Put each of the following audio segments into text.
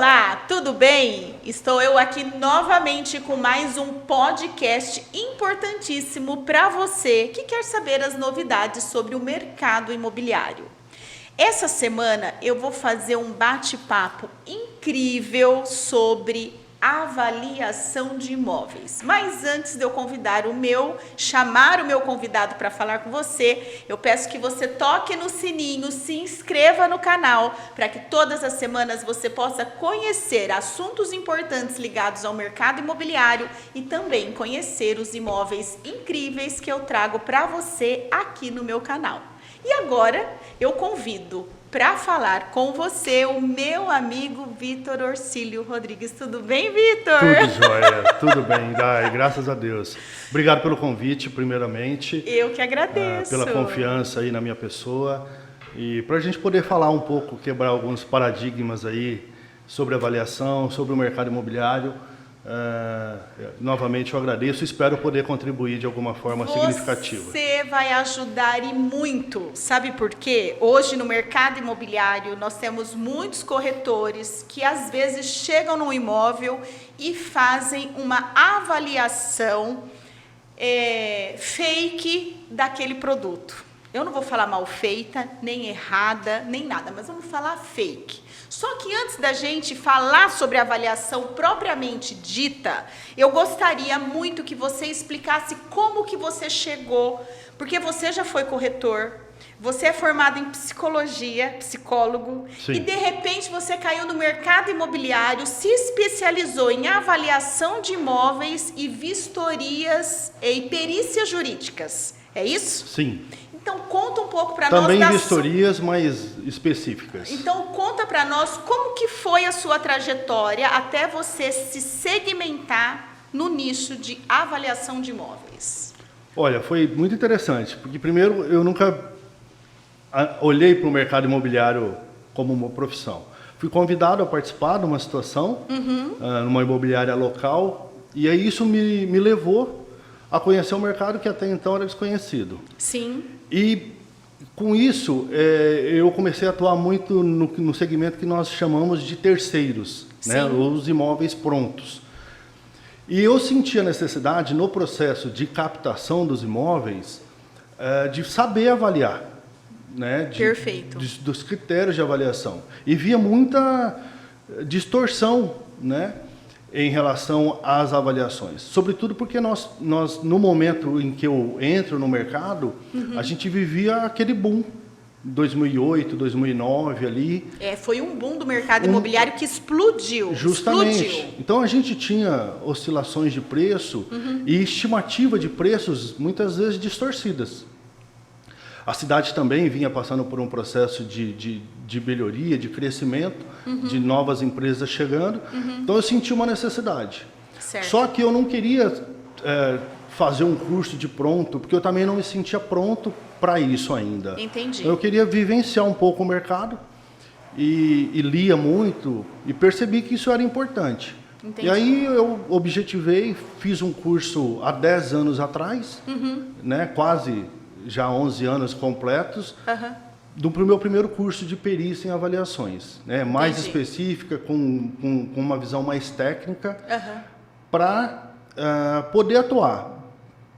Olá, tudo bem? Estou eu aqui novamente com mais um podcast importantíssimo para você que quer saber as novidades sobre o mercado imobiliário. Essa semana eu vou fazer um bate-papo incrível sobre avaliação de imóveis. Mas antes de eu chamar o meu convidado para falar com você, eu peço que você toque no sininho, se inscreva no canal, para que todas as semanas você possa conhecer assuntos importantes ligados ao mercado imobiliário e também conhecer os imóveis incríveis que eu trago para você aqui no meu canal. E agora eu convido para falar com você o meu amigo Vitor Orcílio Rodrigues. Tudo bem, Vitor? Tudo jóia, tudo bem, Dai, graças a Deus. Obrigado pelo convite, primeiramente. Eu que agradeço. Pela confiança aí na minha pessoa. E para a gente poder falar um pouco, quebrar alguns paradigmas aí sobre avaliação, sobre o mercado imobiliário. Novamente eu agradeço e espero poder contribuir de alguma forma significativa. Você vai ajudar e muito. Sabe por quê? Hoje no mercado imobiliário nós temos muitos corretores que às vezes chegam no imóvel e fazem uma avaliação fake daquele produto. Eu não vou falar mal feita, nem errada, nem nada, mas vamos falar fake. Só que antes da gente falar sobre a avaliação propriamente dita, eu gostaria muito que você explicasse como que você chegou, porque você já foi corretor, você é formado em psicologia, psicólogo, Sim. E de repente você caiu no mercado imobiliário, se especializou em avaliação de imóveis e vistorias e perícias jurídicas. É isso? Sim. Então, conta um pouco para nós. Também vistorias mais específicas. Então, conta para nós como que foi a sua trajetória até você se segmentar no nicho de avaliação de imóveis. Olha, foi muito interessante, porque primeiro eu nunca olhei para o mercado imobiliário como uma profissão. Fui convidado a participar de uma situação, numa imobiliária local, e aí isso me levou a conhecer um mercado que até então era desconhecido. Sim. E com isso, eu comecei a atuar muito no segmento que nós chamamos de terceiros, né? Os imóveis prontos. E eu senti a necessidade, no processo de captação dos imóveis, de saber avaliar, né? Perfeito. Dos critérios de avaliação. E via muita distorção, né? Em relação às avaliações. Sobretudo porque nós, no momento em que eu entro no mercado, a gente vivia aquele boom, 2008, 2009 ali. Foi um boom do mercado imobiliário que explodiu. Justamente. Explodiu. Então a gente tinha oscilações de preço e estimativa de preços muitas vezes distorcidas. A cidade também vinha passando por um processo de melhoria, de crescimento, de novas empresas chegando. Então eu senti uma necessidade. Certo. Só que eu não queria fazer um curso de pronto, porque eu também não me sentia pronto para isso ainda. Entendi. Eu queria vivenciar um pouco o mercado e lia muito e percebi que isso era importante. Entendi. E aí eu objetivei, fiz um curso há 10 anos atrás, né, quase já 11 anos completos, do meu primeiro curso de perícia em avaliações, né, mais específica, com uma visão mais técnica, para poder atuar.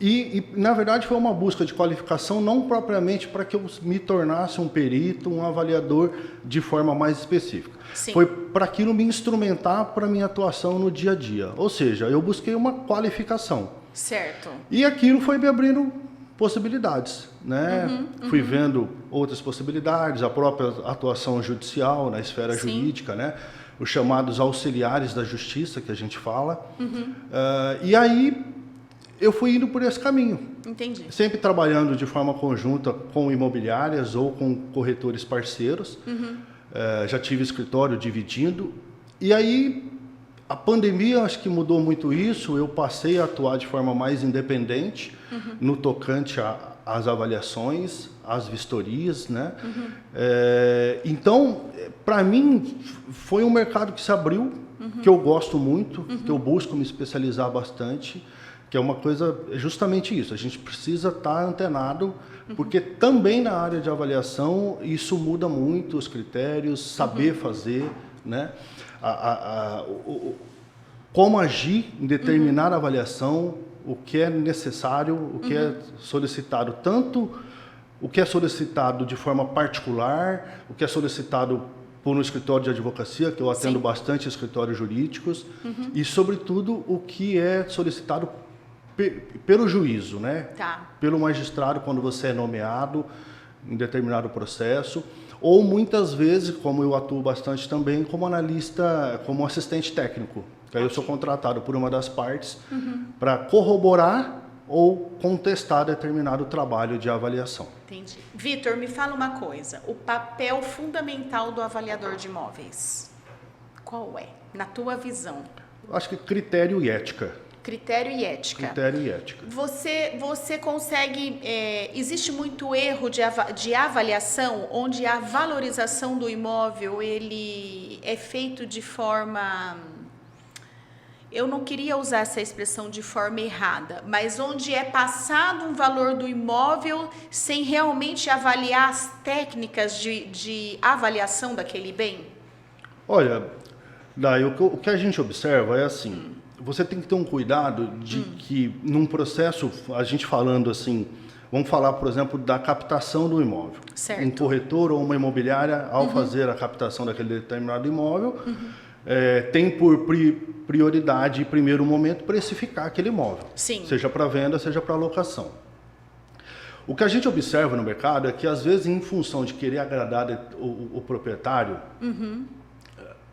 E, na verdade, foi uma busca de qualificação, não propriamente para que eu me tornasse um perito, um avaliador de forma mais específica. Sim. Foi para aquilo me instrumentar para a minha atuação no dia a dia. Ou seja, eu busquei uma qualificação. Certo. E aquilo foi me abrindo possibilidades, né? Fui vendo outras possibilidades, a própria atuação judicial na esfera jurídica, né? Os chamados auxiliares da justiça, que a gente fala. E aí eu fui indo por esse caminho. Entendi. Sempre trabalhando de forma conjunta com imobiliárias ou com corretores parceiros. Já tive escritório dividindo. E aí a pandemia acho que mudou muito isso. Eu passei a atuar de forma mais independente no tocante às avaliações, às vistorias, né? Então, para mim, foi um mercado que se abriu, que eu gosto muito, que eu busco me especializar bastante, que é uma coisa, justamente isso, a gente precisa estar antenado, porque também na área de avaliação isso muda muito os critérios, saber fazer, né? como agir em determinada avaliação, o que é necessário, o que é solicitado, tanto o que é solicitado de forma particular, o que é solicitado por um escritório de advocacia, que eu atendo bastante escritórios jurídicos, e, sobretudo, o que é solicitado pelo juízo, né? Pelo magistrado, quando você é nomeado em determinado processo, ou muitas vezes, como eu atuo bastante também, como analista, como assistente técnico, que aí eu sou contratado por uma das partes para corroborar ou contestar determinado trabalho de avaliação. Entendi. Vitor, me fala uma coisa, o papel fundamental do avaliador de imóveis, qual é, na tua visão? Acho que critério e ética. Critério e ética. Critério e ética. Você consegue... existe muito erro de avaliação, onde a valorização do imóvel ele é feito de forma... Eu não queria usar essa expressão de forma errada, mas onde é passado um valor do imóvel sem realmente avaliar as técnicas de avaliação daquele bem? Olha, Dai, o que a gente observa é assim... Você tem que ter um cuidado de que, num processo, a gente falando assim, vamos falar, por exemplo, da captação do imóvel. Certo. Um corretor ou uma imobiliária, ao fazer a captação daquele determinado imóvel, tem por prioridade, em primeiro momento, precificar aquele imóvel. Sim. Seja para venda, seja para locação. O que a gente observa no mercado é que, às vezes, em função de querer agradar o proprietário,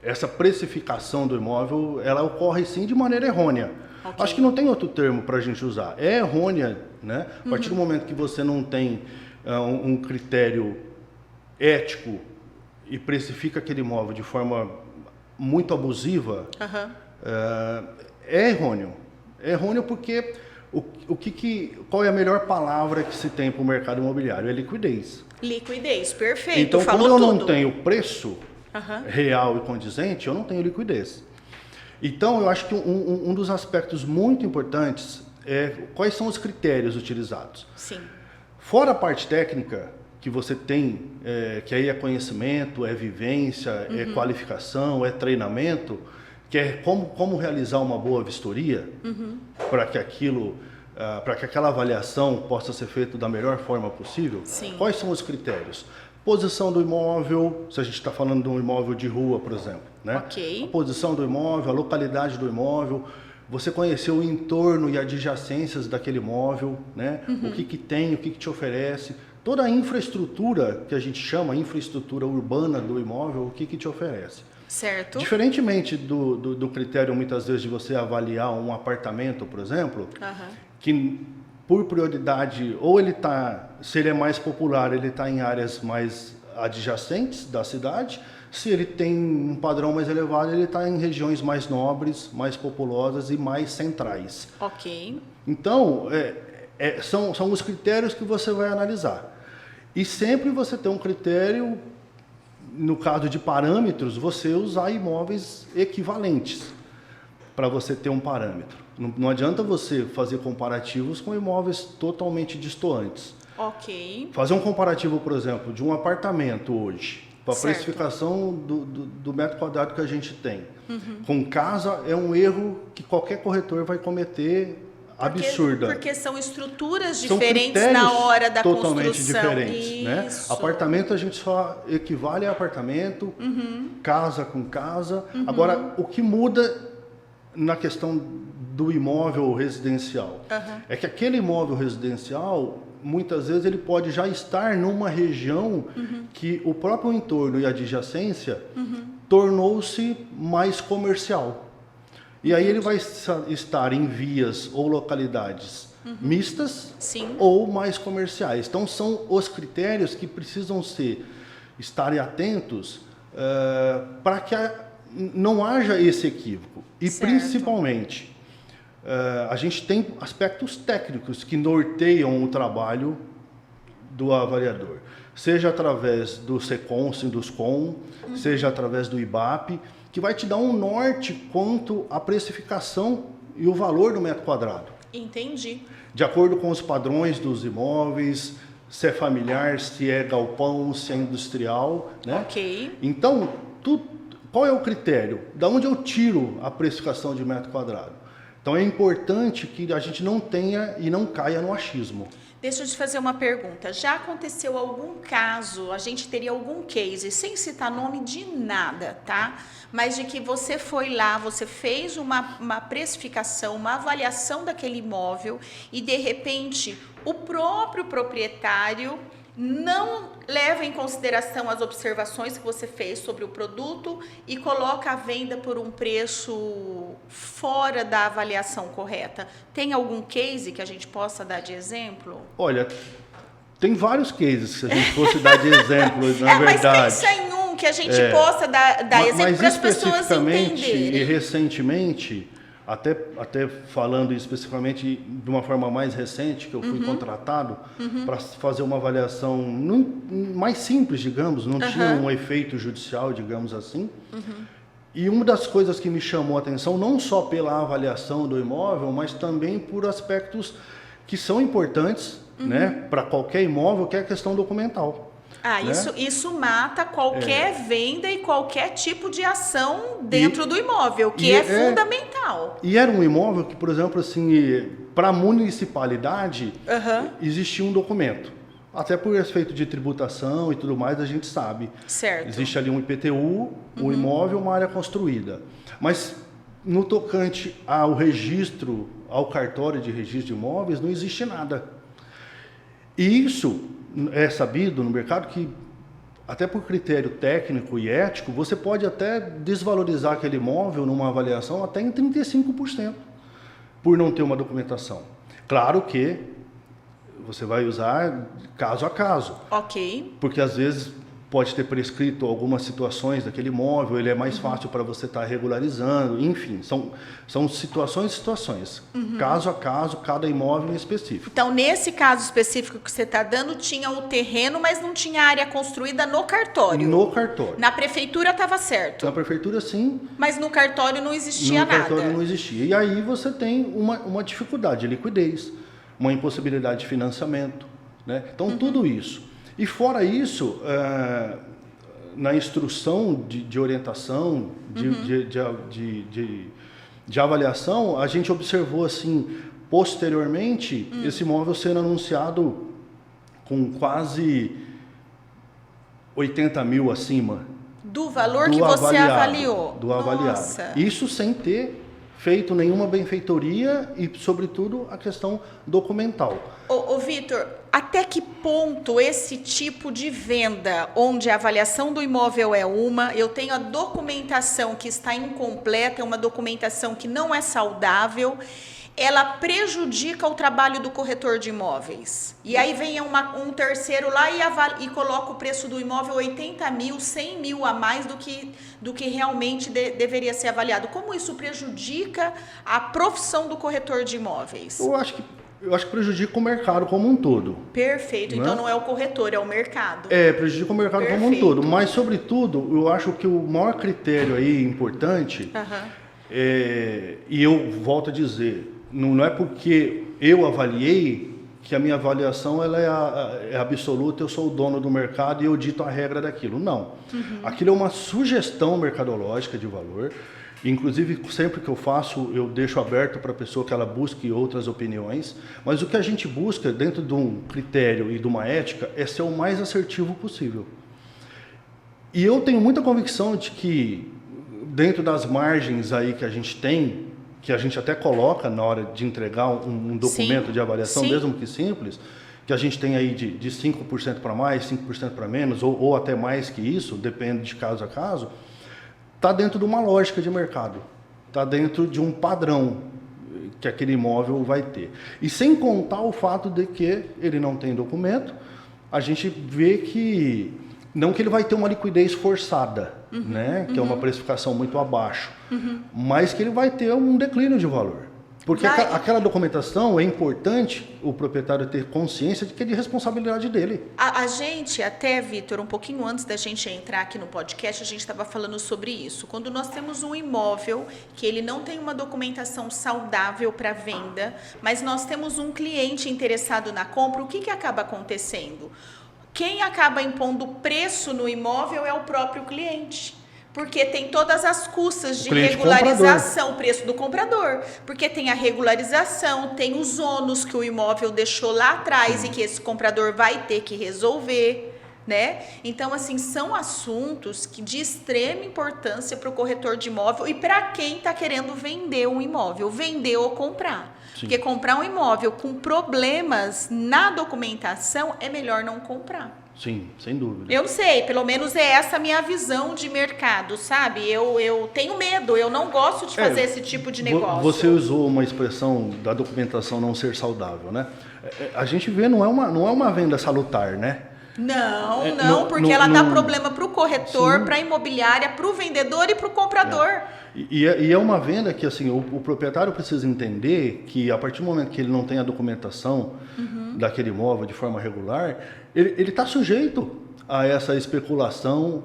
essa precificação do imóvel, ela ocorre sim de maneira errônea. Okay. Acho que não tem outro termo para a gente usar. É errônea, né? A partir do momento que você não tem um critério ético e precifica aquele imóvel de forma muito abusiva, é errôneo. É errôneo porque qual é a melhor palavra que se tem para o mercado imobiliário? É liquidez. Liquidez, perfeito. Então, falou quando eu tudo. não tenho preço real e condizente, eu não tenho liquidez. Então, eu acho que um dos aspectos muito importantes é quais são os critérios utilizados. Sim. Fora a parte técnica, que você tem, que aí é conhecimento, é vivência, é qualificação, é treinamento, que é como realizar uma boa vistoria para que aquela avaliação possa ser feita da melhor forma possível. Sim. Quais são os critérios? Posição do imóvel, se a gente está falando de um imóvel de rua, por exemplo, né? Okay. A posição do imóvel, a localidade do imóvel, você conhecer o entorno e adjacências daquele imóvel, né? O que tem, o que te oferece, toda a infraestrutura que a gente chama, infraestrutura urbana do imóvel, o que te oferece. Certo. Diferentemente do critério, muitas vezes, de você avaliar um apartamento, por exemplo, que por prioridade, ou se ele é mais popular, ele está em áreas mais adjacentes da cidade. Se ele tem um padrão mais elevado, ele está em regiões mais nobres, mais populosas e mais centrais. Ok. Então, são os critérios que você vai analisar. E sempre você tem um critério, no caso de parâmetros, você usar imóveis equivalentes para você ter um parâmetro. Não adianta você fazer comparativos com imóveis totalmente distantes. Ok. Fazer um comparativo, por exemplo, de um apartamento hoje, com a precificação do metro quadrado que a gente tem, com casa, é um erro que qualquer corretor vai cometer absurda. Porque são estruturas diferentes na hora da totalmente construção. Diferentes, né? Apartamento a gente só equivale a apartamento, casa com casa. Agora, o que muda na questão do imóvel residencial é que aquele imóvel residencial, muitas vezes, ele pode já estar numa região que o próprio entorno e a adjacência tornou-se mais comercial. E aí ele vai estar em vias ou localidades mistas ou mais comerciais. Então, são os critérios que precisam estarem atentos para que não haja esse equívoco. E, principalmente, a gente tem aspectos técnicos que norteiam o trabalho do avaliador. Seja através do SECOM, Sinduscom, seja através do IBAP, que vai te dar um norte quanto à precificação e o valor do metro quadrado. Entendi. De acordo com os padrões dos imóveis, se é familiar, se é galpão, se é industrial, né? Ok. Então, qual é o critério? Da onde eu tiro a precificação de metro quadrado? Então é importante que a gente não tenha e não caia no achismo. Deixa eu te fazer uma pergunta. Já aconteceu algum caso, a gente teria algum case, sem citar nome de nada, tá? Mas de que você foi lá, você fez uma precificação, uma avaliação daquele imóvel e, de repente, o próprio proprietário não leva em consideração as observações que você fez sobre o produto e coloca a venda por um preço fora da avaliação correta. Tem algum case que a gente possa dar de exemplo? Olha, tem vários cases, se a gente fosse dar de exemplo, na verdade. Mas pensa em um que a gente possa dar exemplo para as pessoas entenderem. E recentemente, até falando especificamente de uma forma mais recente, que eu fui contratado para fazer uma avaliação mais simples, digamos, não tinha um efeito judicial, digamos assim. E uma das coisas que me chamou a atenção, não só pela avaliação do imóvel, mas também por aspectos que são importantes, né, para qualquer imóvel, que é a questão documental. Né? Isso mata qualquer venda e qualquer tipo de ação dentro do imóvel, que é fundamental. E era um imóvel que, por exemplo, assim, para a municipalidade, existia um documento. Até por efeito de tributação e tudo mais, a gente sabe. Certo. Existe ali um IPTU, um imóvel, uma área construída. Mas no tocante ao registro, ao cartório de registro de imóveis, não existe nada. E isso é sabido no mercado que, até por critério técnico e ético, você pode até desvalorizar aquele imóvel numa avaliação até em 35%, por não ter uma documentação. Claro que você vai usar caso a caso. Ok. Porque às vezes pode ter prescrito algumas situações daquele imóvel, ele é mais fácil para você estar regularizando, enfim, são situações. Caso a caso, cada imóvel em específico. Então, nesse caso específico que você está dando, tinha o terreno, mas não tinha área construída no cartório. No cartório. Na prefeitura estava certo. Na prefeitura, sim. Mas no cartório não existia nada. No cartório não existia. E aí você tem uma dificuldade de liquidez, uma impossibilidade de financiamento, né? Então, tudo isso. E fora isso, na instrução de orientação, de avaliação, a gente observou assim, posteriormente, esse imóvel sendo anunciado com quase 80 mil acima. Do valor que você avaliou. Do avaliado. Isso sem ter feito nenhuma benfeitoria e, sobretudo, a questão documental. Ô Vitor, até que ponto esse tipo de venda, onde a avaliação do imóvel é eu tenho a documentação que está incompleta, é uma documentação que não é saudável, ela prejudica o trabalho do corretor de imóveis? E aí vem um terceiro lá e coloca o preço do imóvel 80 mil, 100 mil a mais do que realmente deveria ser avaliado. Como isso prejudica a profissão do corretor de imóveis? Eu acho que prejudica o mercado como um todo. Perfeito. Né? Então não é o corretor, é o mercado. Prejudica o mercado como um todo. Mas, sobretudo, eu acho que o maior critério aí importante, e eu volto a dizer, não é porque eu avaliei que a minha avaliação ela é absoluta, eu sou o dono do mercado e eu dito a regra daquilo. Não. Aquilo é uma sugestão mercadológica de valor. Inclusive, sempre que eu faço, eu deixo aberto para a pessoa que ela busque outras opiniões. Mas o que a gente busca dentro de um critério e de uma ética é ser o mais assertivo possível. E eu tenho muita convicção de que, dentro das margens aí que a gente tem, que a gente até coloca na hora de entregar um documento de avaliação, mesmo que simples, que a gente tem aí de 5% para mais, 5% para menos, ou até mais que isso, depende de caso a caso, está dentro de uma lógica de mercado, está dentro de um padrão que aquele imóvel vai ter. E sem contar o fato de que ele não tem documento, a gente vê que, não que ele vai ter uma liquidez forçada, né, que é uma precificação muito abaixo, mas que ele vai ter um declínio de valor. Porque aquela documentação é importante o proprietário ter consciência de que é de responsabilidade dele. A gente, até, Vitor, um pouquinho antes da gente entrar aqui no podcast, a gente estava falando sobre isso. Quando nós temos um imóvel que ele não tem uma documentação saudável para venda, mas nós temos um cliente interessado na compra, o que acaba acontecendo? Quem acaba impondo preço no imóvel é o próprio cliente. Porque tem todas as custas de cliente regularização, o preço do comprador. Porque tem a regularização, tem os ônus que o imóvel deixou lá atrás e que esse comprador vai ter que resolver, né? Então, assim, são assuntos que de extrema importância para o corretor de imóvel e para quem está querendo vender um imóvel, vender ou comprar. Sim. Porque comprar um imóvel com problemas na documentação é melhor não comprar. Sim, sem dúvida. Eu não sei, pelo menos é essa a minha visão de mercado, sabe? Eu tenho medo, eu não gosto de fazer esse tipo de negócio. Você usou uma expressão da documentação não ser saudável, né? A gente vê, não é uma venda salutar, né? Não, porque ela dá problema para o corretor, para a imobiliária, para o vendedor e para o comprador. E é uma venda que assim, o proprietário precisa entender que a partir do momento que ele não tem a documentação daquele imóvel de forma regular, ele está sujeito a essa especulação,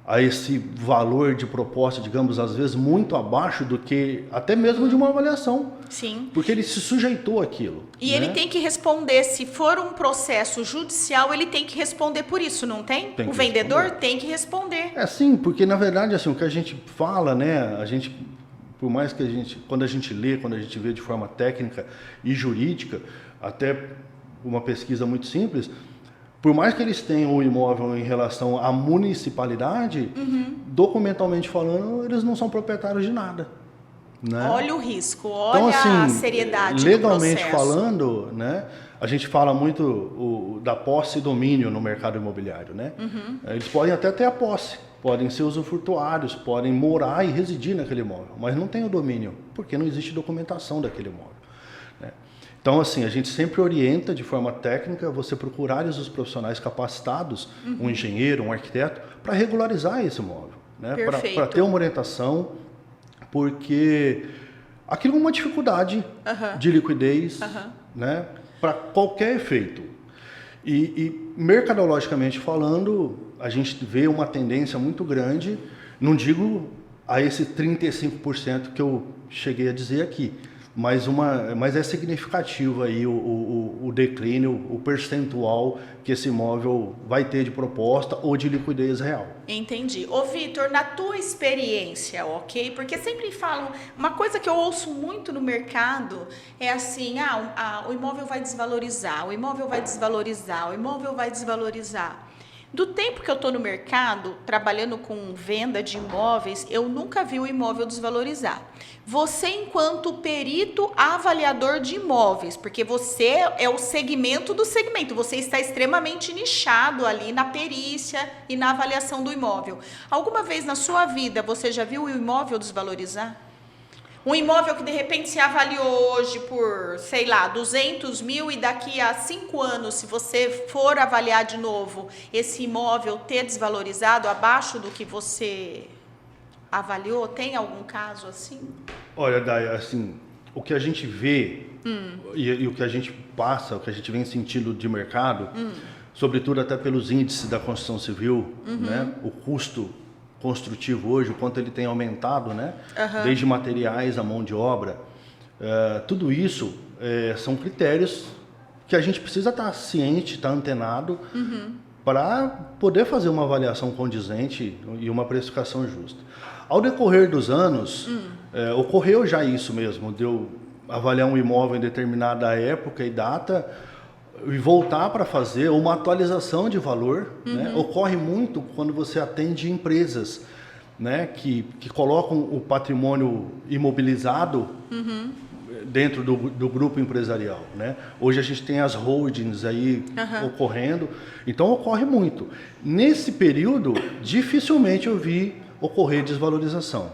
a esse valor de proposta, digamos, às vezes muito abaixo do que até mesmo de uma avaliação. Sim. Porque ele se sujeitou àquilo. E ele tem que responder, se for um processo judicial, ele tem que responder por isso, não tem? O vendedor tem que responder. Sim, porque na verdade assim, o que a gente fala, né, por mais que quando a gente lê, quando a gente vê de forma técnica e jurídica, até uma pesquisa muito simples, por mais que eles tenham o imóvel em relação à municipalidade, documentalmente falando, eles não são proprietários de nada. Né? Olha o risco, olha então, assim, a seriedade legalmente do processo. falando, né, a gente fala muito da posse e domínio no mercado imobiliário. Né? Eles podem até ter a posse, podem ser usufrutuários, podem morar e residir naquele imóvel, mas não tem o domínio, porque não existe documentação daquele imóvel. Né? Então, assim, a gente sempre orienta de forma técnica você procurar os profissionais capacitados, um engenheiro, um arquiteto, para regularizar esse imóvel, né? Para ter uma orientação, porque aquilo é uma dificuldade de liquidez, né? Para qualquer efeito. E mercadologicamente falando, a gente vê uma tendência muito grande, não digo a esse 35% que eu cheguei a dizer aqui, mas é significativo aí o declínio, o percentual que esse imóvel vai ter de proposta ou de liquidez real. Entendi. Ô Vitor, na tua experiência, ok? Porque sempre falam, uma coisa que eu ouço muito no mercado é assim, o imóvel vai desvalorizar, o imóvel vai desvalorizar, o imóvel vai desvalorizar. Do tempo que eu estou no mercado, trabalhando com venda de imóveis, eu nunca vi o imóvel desvalorizar. Você, enquanto perito avaliador de imóveis, porque você é o segmento do segmento, você está extremamente nichado ali na perícia e na avaliação do imóvel. Alguma vez na sua vida você já viu o imóvel desvalorizar? Um imóvel que de repente se avaliou hoje por, sei lá, 200 mil e daqui a 5 anos, se você for avaliar de novo, esse imóvel ter desvalorizado abaixo do que você avaliou? Tem algum caso assim? Olha, Day, assim, o que a gente vê e o que a gente passa, o que a gente vem sentindo de mercado, sobretudo até pelos índices da construção civil, né, o custo construtivo hoje, o quanto ele tem aumentado, né? Desde materiais, a mão de obra, tudo isso são critérios que a gente precisa estar ciente, estar antenado, para poder fazer uma avaliação condizente e uma precificação justa. Ao decorrer dos anos, ocorreu já isso mesmo, de eu avaliar um imóvel em determinada época e data, e voltar para fazer uma atualização de valor, né? Ocorre muito quando você atende empresas, né? que colocam o patrimônio imobilizado dentro do grupo empresarial, né? Hoje a gente tem as holdings aí ocorrendo, então ocorre muito. Nesse período, dificilmente eu vi ocorrer desvalorização,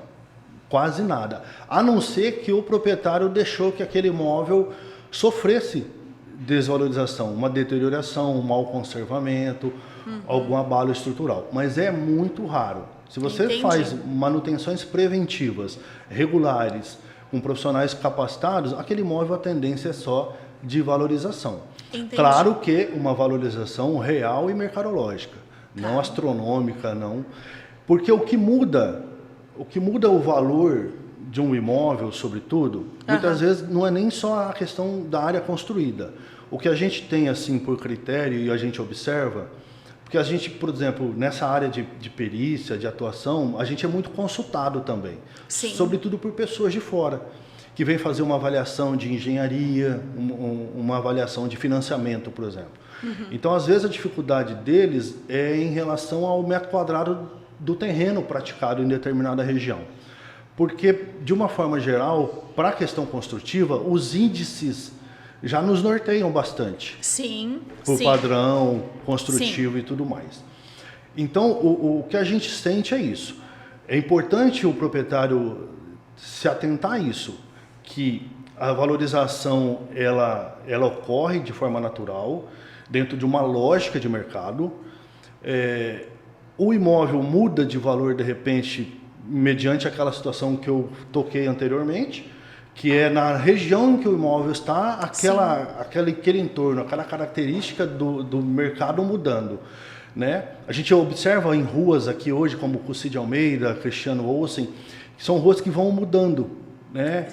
quase nada, a não ser que o proprietário deixou que aquele imóvel sofresse desvalorização, uma deterioração, um mau conservamento, algum abalo estrutural. Mas é muito raro. Se você faz manutenções preventivas, regulares, com profissionais capacitados, aquele imóvel a tendência é só de valorização. Claro que uma valorização real e mercadológica, não astronômica, não. Porque o que muda o valor de um imóvel, sobretudo, muitas vezes não é nem só a questão da área construída. O que a gente tem assim por critério e a gente observa, Porque a gente, por exemplo, nessa área de perícia, de atuação, a gente é muito consultado também. Sim. Sobretudo por pessoas de fora, que vêm fazer uma avaliação de engenharia, uma avaliação de financiamento, por exemplo. Então, às vezes, a dificuldade deles é em relação ao metro quadrado do terreno praticado em determinada região. Porque, de uma forma geral, para a questão construtiva, os índices já nos norteiam bastante. Sim. Por sim. padrão construtivo Sim. e tudo mais. Então, o que a gente sente é isso. É importante o proprietário se atentar a isso, que a valorização ela ocorre de forma natural, dentro de uma lógica de mercado. O imóvel muda de valor, de repente, mediante aquela situação que eu toquei anteriormente, que é na região em que o imóvel está, aquele entorno, aquela característica do mercado mudando. Né? A gente observa em ruas aqui hoje, como Cussi de Almeida, Cristiano Olsen, que são ruas que vão mudando. Né?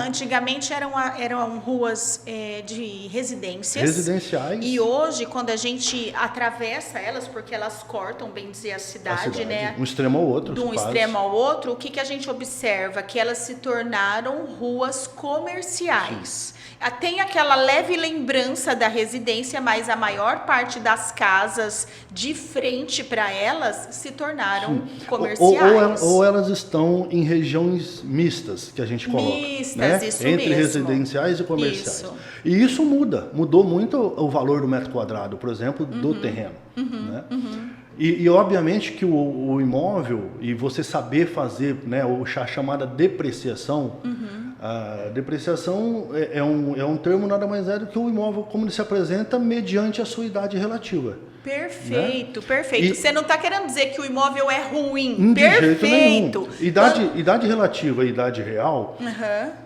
Antigamente eram ruas de residenciais. E hoje, quando a gente atravessa elas, porque elas cortam, bem dizer, a cidade, né? Um extremo ao outro. De um extremo ao outro, o que a gente observa? Que elas se tornaram ruas comerciais. Sim. Tem aquela leve lembrança da residência, mas a maior parte das casas de frente para elas se tornaram comerciais. Ou elas estão em regiões mistas, que a gente coloca. Mistas, né? Isso entre mesmo. Residenciais e comerciais. Isso. E isso mudou muito o valor do metro quadrado, por exemplo, do terreno. Né? E obviamente que o imóvel, e você saber fazer, né, a chamada depreciação, a depreciação é um termo nada mais é do que o imóvel como ele se apresenta mediante a sua idade relativa. Perfeito, né? perfeito. Você não está querendo dizer que o imóvel é ruim. De Perfeito. Jeito nenhum. Idade relativa e idade real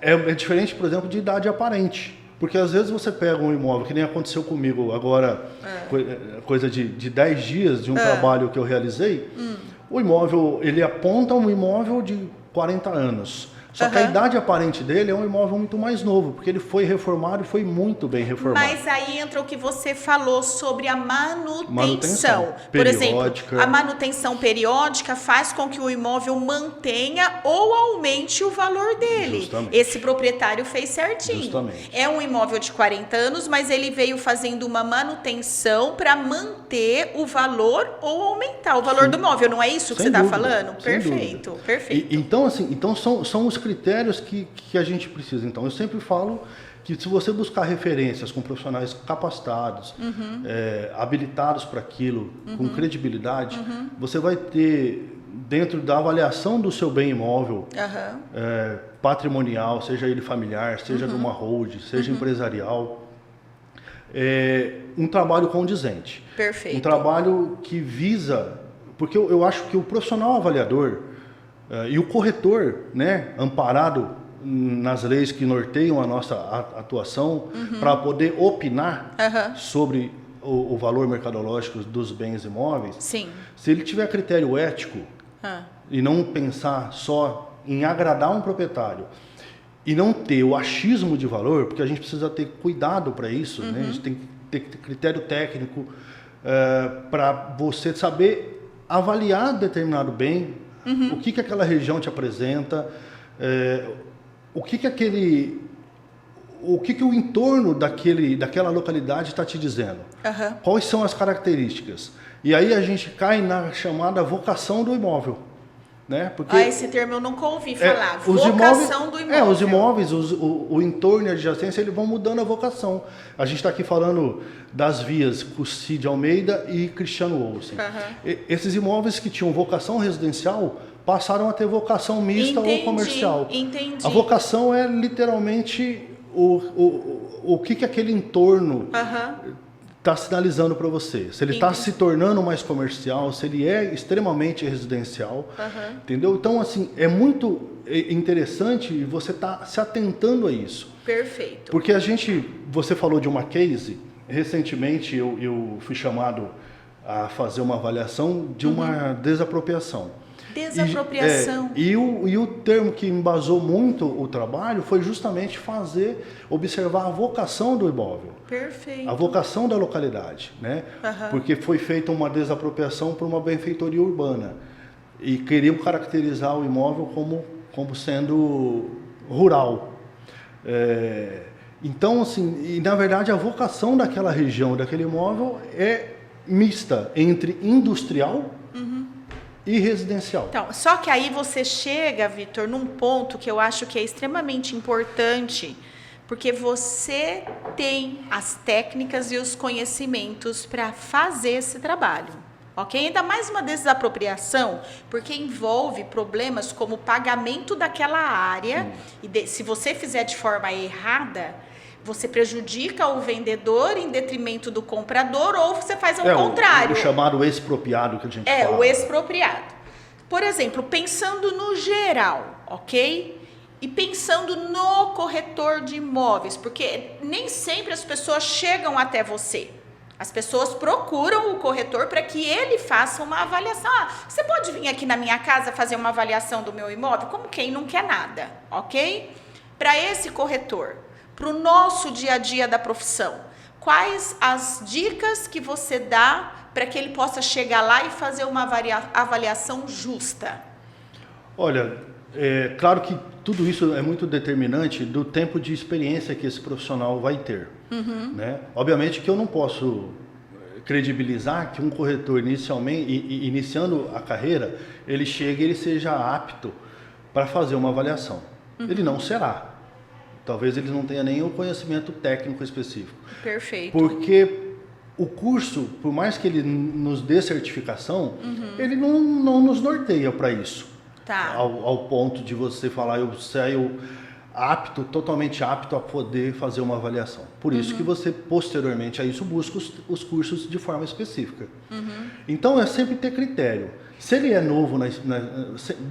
é diferente, por exemplo, de idade aparente. Porque às vezes você pega um imóvel, que nem aconteceu comigo agora, coisa de 10 dias de um trabalho que eu realizei, o imóvel, ele aponta um imóvel de 40 anos. Só que a idade aparente dele é um imóvel muito mais novo, porque ele foi reformado e foi muito bem reformado. Mas aí entra o que você falou sobre a manutenção. Por periódica. exemplo, a manutenção periódica faz com que o imóvel mantenha ou aumente o valor dele. Justamente. Esse proprietário fez certinho. Justamente. É um imóvel de 40 anos, mas ele veio fazendo uma manutenção para manter o valor ou aumentar o valor do imóvel. Não é isso que você está falando? Perfeito, perfeito. Então são os critérios que a gente precisa. Então, eu sempre falo que se você buscar referências com profissionais capacitados, habilitados para aquilo, com credibilidade, você vai ter, dentro da avaliação do seu bem imóvel, patrimonial, seja ele familiar, seja de uma holding, seja empresarial, um trabalho condizente. Perfeito. Um trabalho que visa... Porque eu acho que o profissional avaliador e o corretor, né, amparado nas leis que norteiam a nossa atuação, para poder opinar sobre o valor mercadológico dos bens imóveis, Sim. Se ele tiver critério ético e não pensar só em agradar um proprietário e não ter o achismo de valor, porque a gente precisa ter cuidado para isso, né? A gente tem que ter critério técnico para você saber avaliar determinado bem, o que aquela região te apresenta, o que o entorno daquela localidade está te dizendo, quais são as características. E aí a gente cai na chamada vocação do imóvel. Né? Porque esse termo eu nunca ouvi falar, vocação do imóvel. Os imóveis, o entorno e a adjacência, eles vão mudando a vocação. A gente está aqui falando das vias Cussi de Almeida e Cristiano Olsen. Esses imóveis que tinham vocação residencial passaram a ter vocação mista ou comercial. Entendi. A vocação é literalmente o que aquele entorno está sinalizando para você. Se ele está se tornando mais comercial, se ele é extremamente residencial, entendeu? Então, assim, é muito interessante você estar se atentando a isso. Perfeito. Porque você falou de uma case, recentemente eu fui chamado a fazer uma avaliação de uma desapropriação. Desapropriação. E o termo que embasou muito o trabalho foi justamente observar a vocação do imóvel. Perfeito. A vocação da localidade, né? Porque foi feita uma desapropriação por uma benfeitoria urbana e queriam caracterizar o imóvel como sendo rural. Então, assim, e na verdade a vocação daquela região, daquele imóvel é mista entre industrial e residencial. Então, só que aí você chega, Vitor, num ponto que eu acho que é extremamente importante, porque você tem as técnicas e os conhecimentos para fazer esse trabalho, ok? Ainda mais uma desapropriação, porque envolve problemas como o pagamento daquela área, e se você fizer de forma errada, você prejudica o vendedor em detrimento do comprador, ou você faz ao contrário. O chamado expropriado que a gente fala. O expropriado. Por exemplo, pensando no geral, ok? E pensando no corretor de imóveis, porque nem sempre as pessoas chegam até você. As pessoas procuram o corretor para que ele faça uma avaliação. Você pode vir aqui na minha casa fazer uma avaliação do meu imóvel? Como quem não quer nada, ok? Para esse corretor, para o nosso dia a dia da profissão, quais as dicas que você dá para que ele possa chegar lá e fazer uma avaliação justa? Olha, é claro que tudo isso é muito determinante do tempo de experiência que esse profissional vai ter. Né? Obviamente que eu não posso credibilizar que um corretor iniciando a carreira, ele chegue e ele seja apto para fazer uma avaliação. Ele não será. Talvez ele não tenha nem o conhecimento técnico específico. Perfeito. Porque o curso, por mais que ele nos dê certificação, ele não nos norteia para isso. Tá. Ao ponto de você falar, eu saio totalmente apto a poder fazer uma avaliação. Por isso que você, posteriormente a isso, busca os cursos de forma específica. Então, é sempre ter critério. Se ele é novo,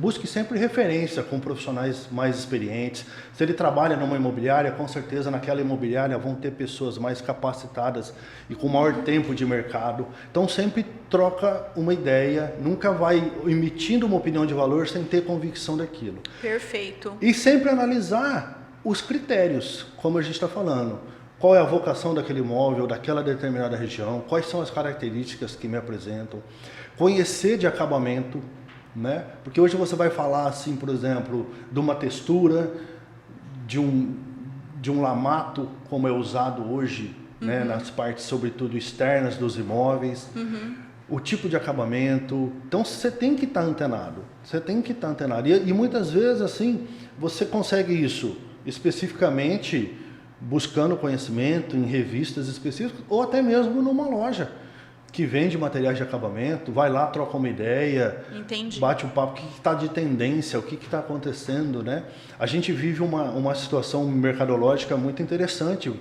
busque sempre referência com profissionais mais experientes. Se ele trabalha numa imobiliária, com certeza naquela imobiliária vão ter pessoas mais capacitadas e com maior tempo de mercado. Então sempre troca uma ideia, nunca vai emitindo uma opinião de valor sem ter convicção daquilo. Perfeito. E sempre analisar os critérios, como a gente está falando. Qual é a vocação daquele imóvel, daquela determinada região, quais são as características que me apresentam. Conhecer de acabamento, né? Porque hoje você vai falar, assim, por exemplo, de uma textura, de um lamato, como é usado hoje, né? Nas partes, sobretudo, externas dos imóveis, o tipo de acabamento. Então, você tem que estar antenado. E muitas vezes, assim, você consegue isso especificamente buscando conhecimento em revistas específicas ou até mesmo numa loja que vende materiais de acabamento, vai lá, troca uma ideia, Entendi. Bate um papo, o que está de tendência, o que está acontecendo, né? A gente vive uma situação mercadológica muito interessante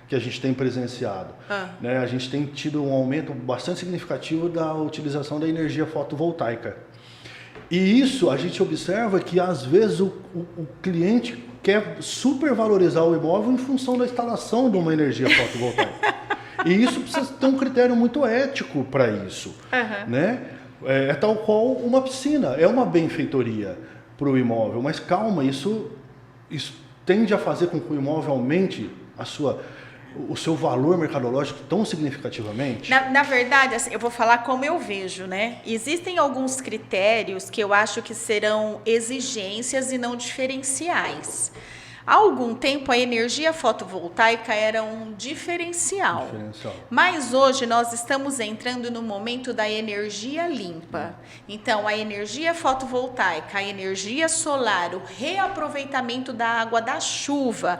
que a gente tem presenciado. Né? A gente tem tido um aumento bastante significativo da utilização da energia fotovoltaica. E isso a gente observa que às vezes o cliente quer supervalorizar o imóvel em função da instalação de uma energia fotovoltaica. E isso precisa ter um critério muito ético para isso. Né? É tal qual uma piscina, é uma benfeitoria para o imóvel, mas calma, isso tende a fazer com que o imóvel aumente o seu valor mercadológico tão significativamente? Na verdade, assim, eu vou falar como eu vejo, né? Existem alguns critérios que eu acho que serão exigências e não diferenciais. Há algum tempo a energia fotovoltaica era um diferencial. Mas hoje nós estamos entrando no momento da energia limpa. Então, a energia fotovoltaica, a energia solar, o reaproveitamento da água da chuva,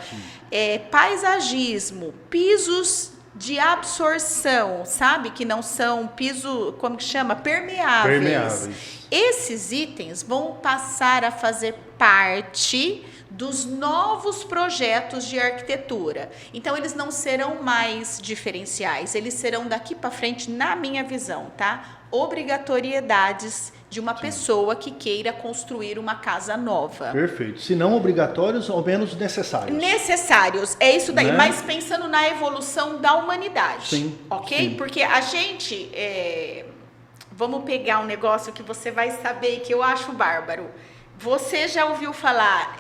paisagismo, pisos de absorção, sabe? Que não são piso, como que chama? Permeáveis. Esses itens vão passar a fazer parte dos novos projetos de arquitetura. Então, eles não serão mais diferenciais, eles serão daqui para frente, na minha visão, tá? Obrigatoriedades de uma pessoa que queira construir uma casa nova. Perfeito. Se não obrigatórios, ao menos necessários. Necessários, é isso daí. Né? Mas pensando na evolução da humanidade. Sim. Ok? Sim. Porque a gente... Vamos pegar um negócio que você vai saber que eu acho bárbaro. Você já ouviu falar,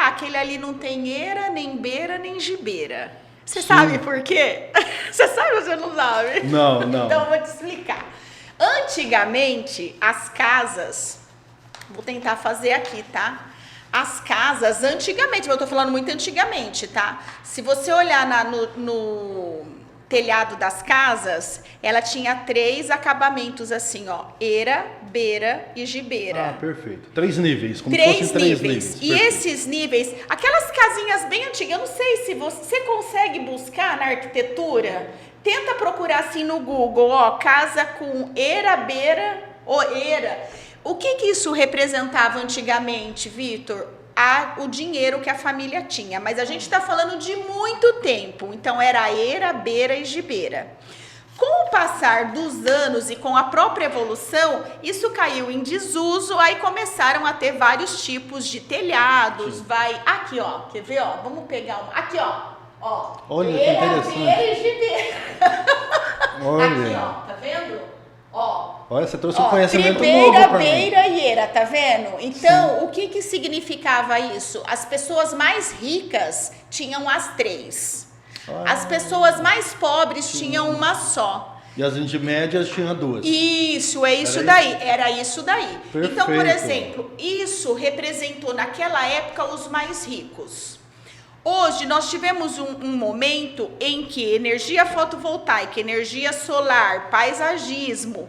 aquele ali não tem eira, nem beira, nem gibeira. Você sabe por quê? Você sabe ou você não sabe? Não. Então eu vou te explicar. Antigamente, as casas, vou tentar fazer aqui, tá? As casas, antigamente, eu tô falando muito antigamente, tá? Se você olhar no telhado das casas, ela tinha 3 acabamentos assim, ó, eira, beira e gibeira. Ah, perfeito. 3 níveis, como se 3 fossem 3 níveis. níveis. E Perfeito. esses níveis, aquelas casinhas bem antigas, eu não sei se você consegue buscar na arquitetura, tenta procurar assim no Google, ó, casa com eira, beira ou eira. O que isso representava antigamente, Vitor? O dinheiro que a família tinha, mas a gente está falando de muito tempo, então era eira, beira e gibeira. Com o passar dos anos e com a própria evolução, isso caiu em desuso, aí começaram a ter vários tipos de telhados, aqui ó, quer ver ó, vamos pegar uma, aqui ó, olha que beira, interessante. beira e gibeira. Olha. Aqui ó, tá vendo? Olha, você trouxe um conhecimento primeira, novo para mim. beira e eira, tá vendo? Então, o que significava isso? As pessoas mais ricas tinham as 3. As pessoas mais pobres tinham uma só. E as intermédias tinham 2. Isso, era isso daí. Perfeito. Então, por exemplo, isso representou naquela época os mais ricos. Hoje nós tivemos um momento em que energia fotovoltaica, energia solar, paisagismo,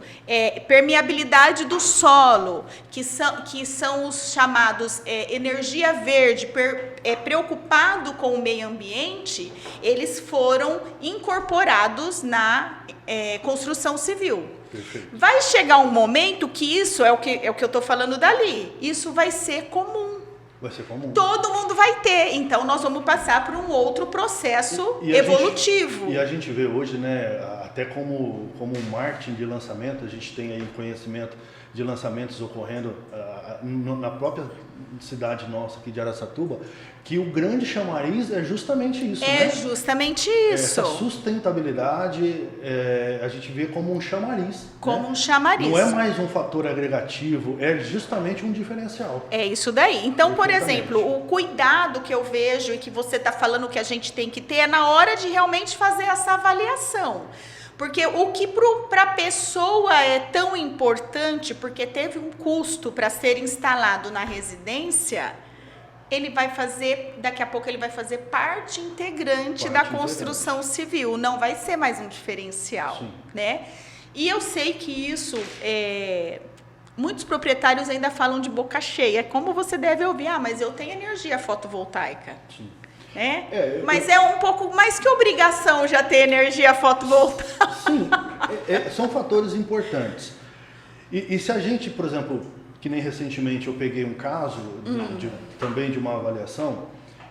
permeabilidade do solo, que são os chamados energia verde, preocupado com o meio ambiente, eles foram incorporados na construção civil. Perfeito. Vai chegar um momento que isso é o que eu estou falando dali, isso vai ser comum. Vai ser comum. Todo mundo vai ter, então nós vamos passar por um outro processo evolutivo. E a gente vê hoje, né, até como marketing de lançamento, a gente tem aí conhecimento de lançamentos ocorrendo na própria cidade nossa aqui de Araçatuba, que o grande chamariz é justamente isso, né? É justamente isso. Essa sustentabilidade a gente vê como um chamariz. Como né? um chamariz. Não é mais um fator agregativo, é justamente um diferencial. É isso daí. Então, por Exatamente. exemplo, o cuidado que eu vejo e que você está falando que a gente tem que ter é na hora de realmente fazer essa avaliação. Porque o que para a pessoa é tão importante, porque teve um custo para ser instalado na residência, ele vai fazer, daqui a pouco ele vai fazer parte integrante da construção civil, não vai ser mais um diferencial, Sim. né? E eu sei que isso, muitos proprietários ainda falam de boca cheia, como você deve ouvir, mas eu tenho energia fotovoltaica. Sim. Mas é um pouco mais que obrigação já ter energia fotovoltaica. Sim, são fatores importantes. E se a gente, por exemplo, que nem recentemente eu peguei um caso também de uma avaliação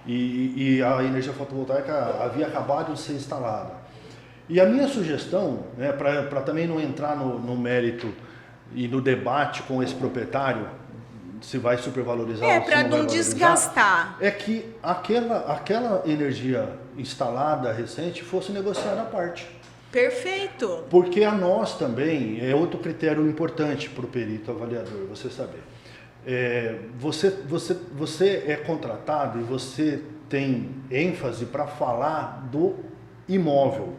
e a energia fotovoltaica havia acabado de ser instalada. E a minha sugestão, né, para também não entrar no mérito e no debate com esse proprietário, se vai supervalorizar ou se para não não vai desgastar. é que aquela energia instalada recente fosse negociada à parte. Perfeito. Porque a nós também, é outro critério importante para o perito avaliador, você saber. Você é contratado e você tem ênfase para falar do imóvel,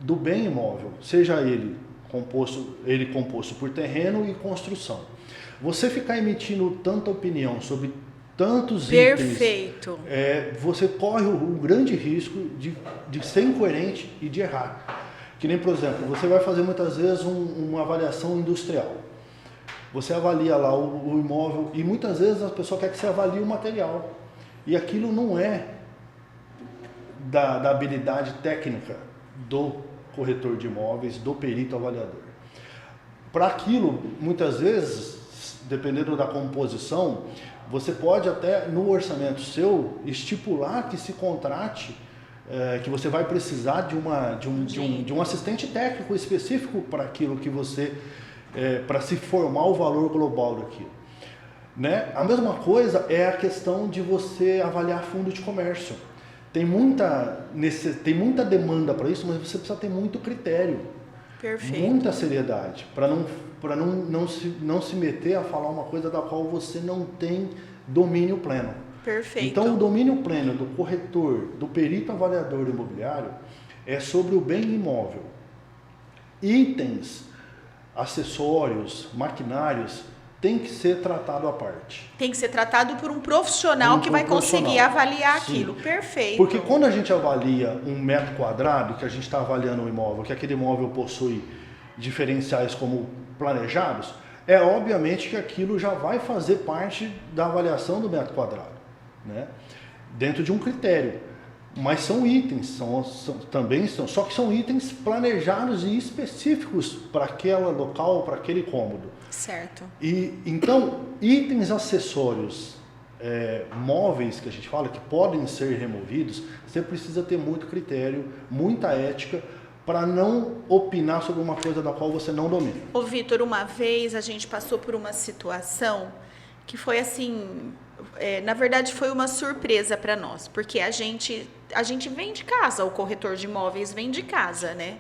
do bem imóvel, seja ele composto por terreno e construção. Você ficar emitindo tanta opinião sobre tantos Perfeito. itens, você corre o grande risco de ser incoerente e de errar. Que nem, por exemplo, você vai fazer muitas vezes uma avaliação industrial. Você avalia lá o imóvel e muitas vezes a pessoa quer que você avalie o material. E aquilo não é da habilidade técnica do corretor de imóveis, do perito avaliador. Para aquilo, muitas vezes, dependendo da composição, você pode até no orçamento seu estipular que se contrate, que você vai precisar de um assistente técnico específico para aquilo que você, para se formar o valor global daquilo. Né? A mesma coisa é a questão de você avaliar fundo de comércio. Tem muita demanda para isso, mas você precisa ter muito critério. Perfeito. Muita seriedade, para não se meter a falar uma coisa da qual você não tem domínio pleno. Perfeito. Então, o domínio pleno do corretor, do perito avaliador imobiliário, é sobre o bem imóvel. Itens, acessórios, maquinários, tem que ser tratado à parte. Tem que ser tratado por um profissional que vai conseguir avaliar aquilo. Perfeito. Porque quando a gente avalia um metro quadrado, que a gente está avaliando um imóvel, que aquele imóvel possui diferenciais como planejados, é obviamente que aquilo já vai fazer parte da avaliação do metro quadrado, né? Dentro de um critério. Mas são itens, só que são itens planejados e específicos para aquele local, para aquele cômodo. Certo. E então, itens acessórios móveis que a gente fala que podem ser removidos, você precisa ter muito critério, muita ética para não opinar sobre uma coisa da qual você não domina. Ô Vitor, uma vez a gente passou por uma situação que foi assim, na verdade foi uma surpresa para nós, porque a gente vem de casa, o corretor de imóveis vem de casa, né?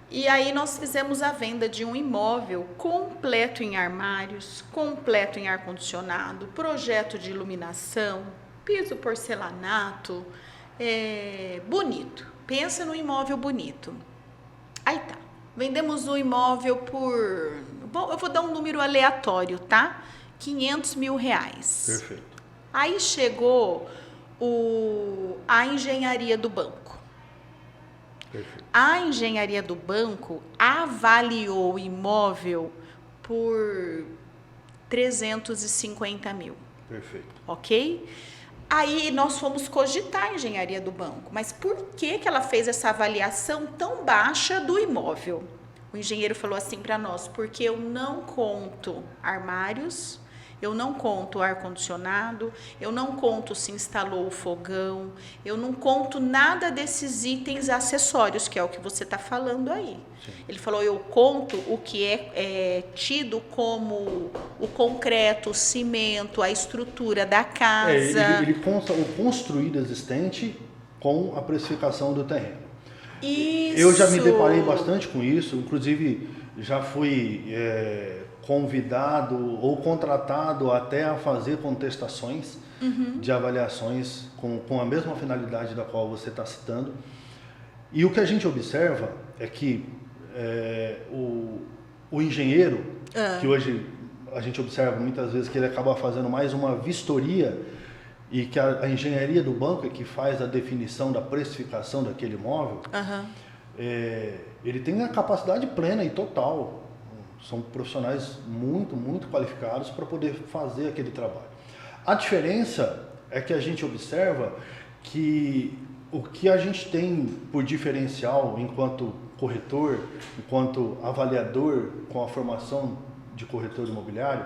E aí nós fizemos a venda de um imóvel completo em armários, completo em ar-condicionado, projeto de iluminação, piso porcelanato, bonito. Pensa num imóvel bonito. Aí tá, vendemos o imóvel por... Bom, eu vou dar um número aleatório, tá? R$500 mil. Perfeito. Aí chegou a engenharia do banco. Perfeito. A engenharia do banco avaliou o imóvel por 350 mil. Perfeito. Ok? Aí nós fomos cogitar a engenharia do banco. Mas por que ela fez essa avaliação tão baixa do imóvel? O engenheiro falou assim para nós, porque eu não conto armários, eu não conto ar-condicionado, eu não conto se instalou o fogão, eu não conto nada desses itens acessórios, que é o que você está falando aí. Sim. Ele falou, eu conto o que é tido como o concreto, o cimento, a estrutura da casa. Ele conta o construído existente com a precificação do terreno. Isso. Eu já me deparei bastante com isso, inclusive já fui convidado ou contratado até a fazer contestações de avaliações com a mesma finalidade da qual você está citando. E o que a gente observa é que o engenheiro, que hoje a gente observa muitas vezes que ele acaba fazendo mais uma vistoria e que a engenharia do banco é que faz a definição da precificação daquele imóvel, ele tem a capacidade plena e total. São profissionais muito, muito qualificados para poder fazer aquele trabalho. A diferença é que a gente observa que o que a gente tem por diferencial enquanto corretor, enquanto avaliador com a formação de corretor imobiliário,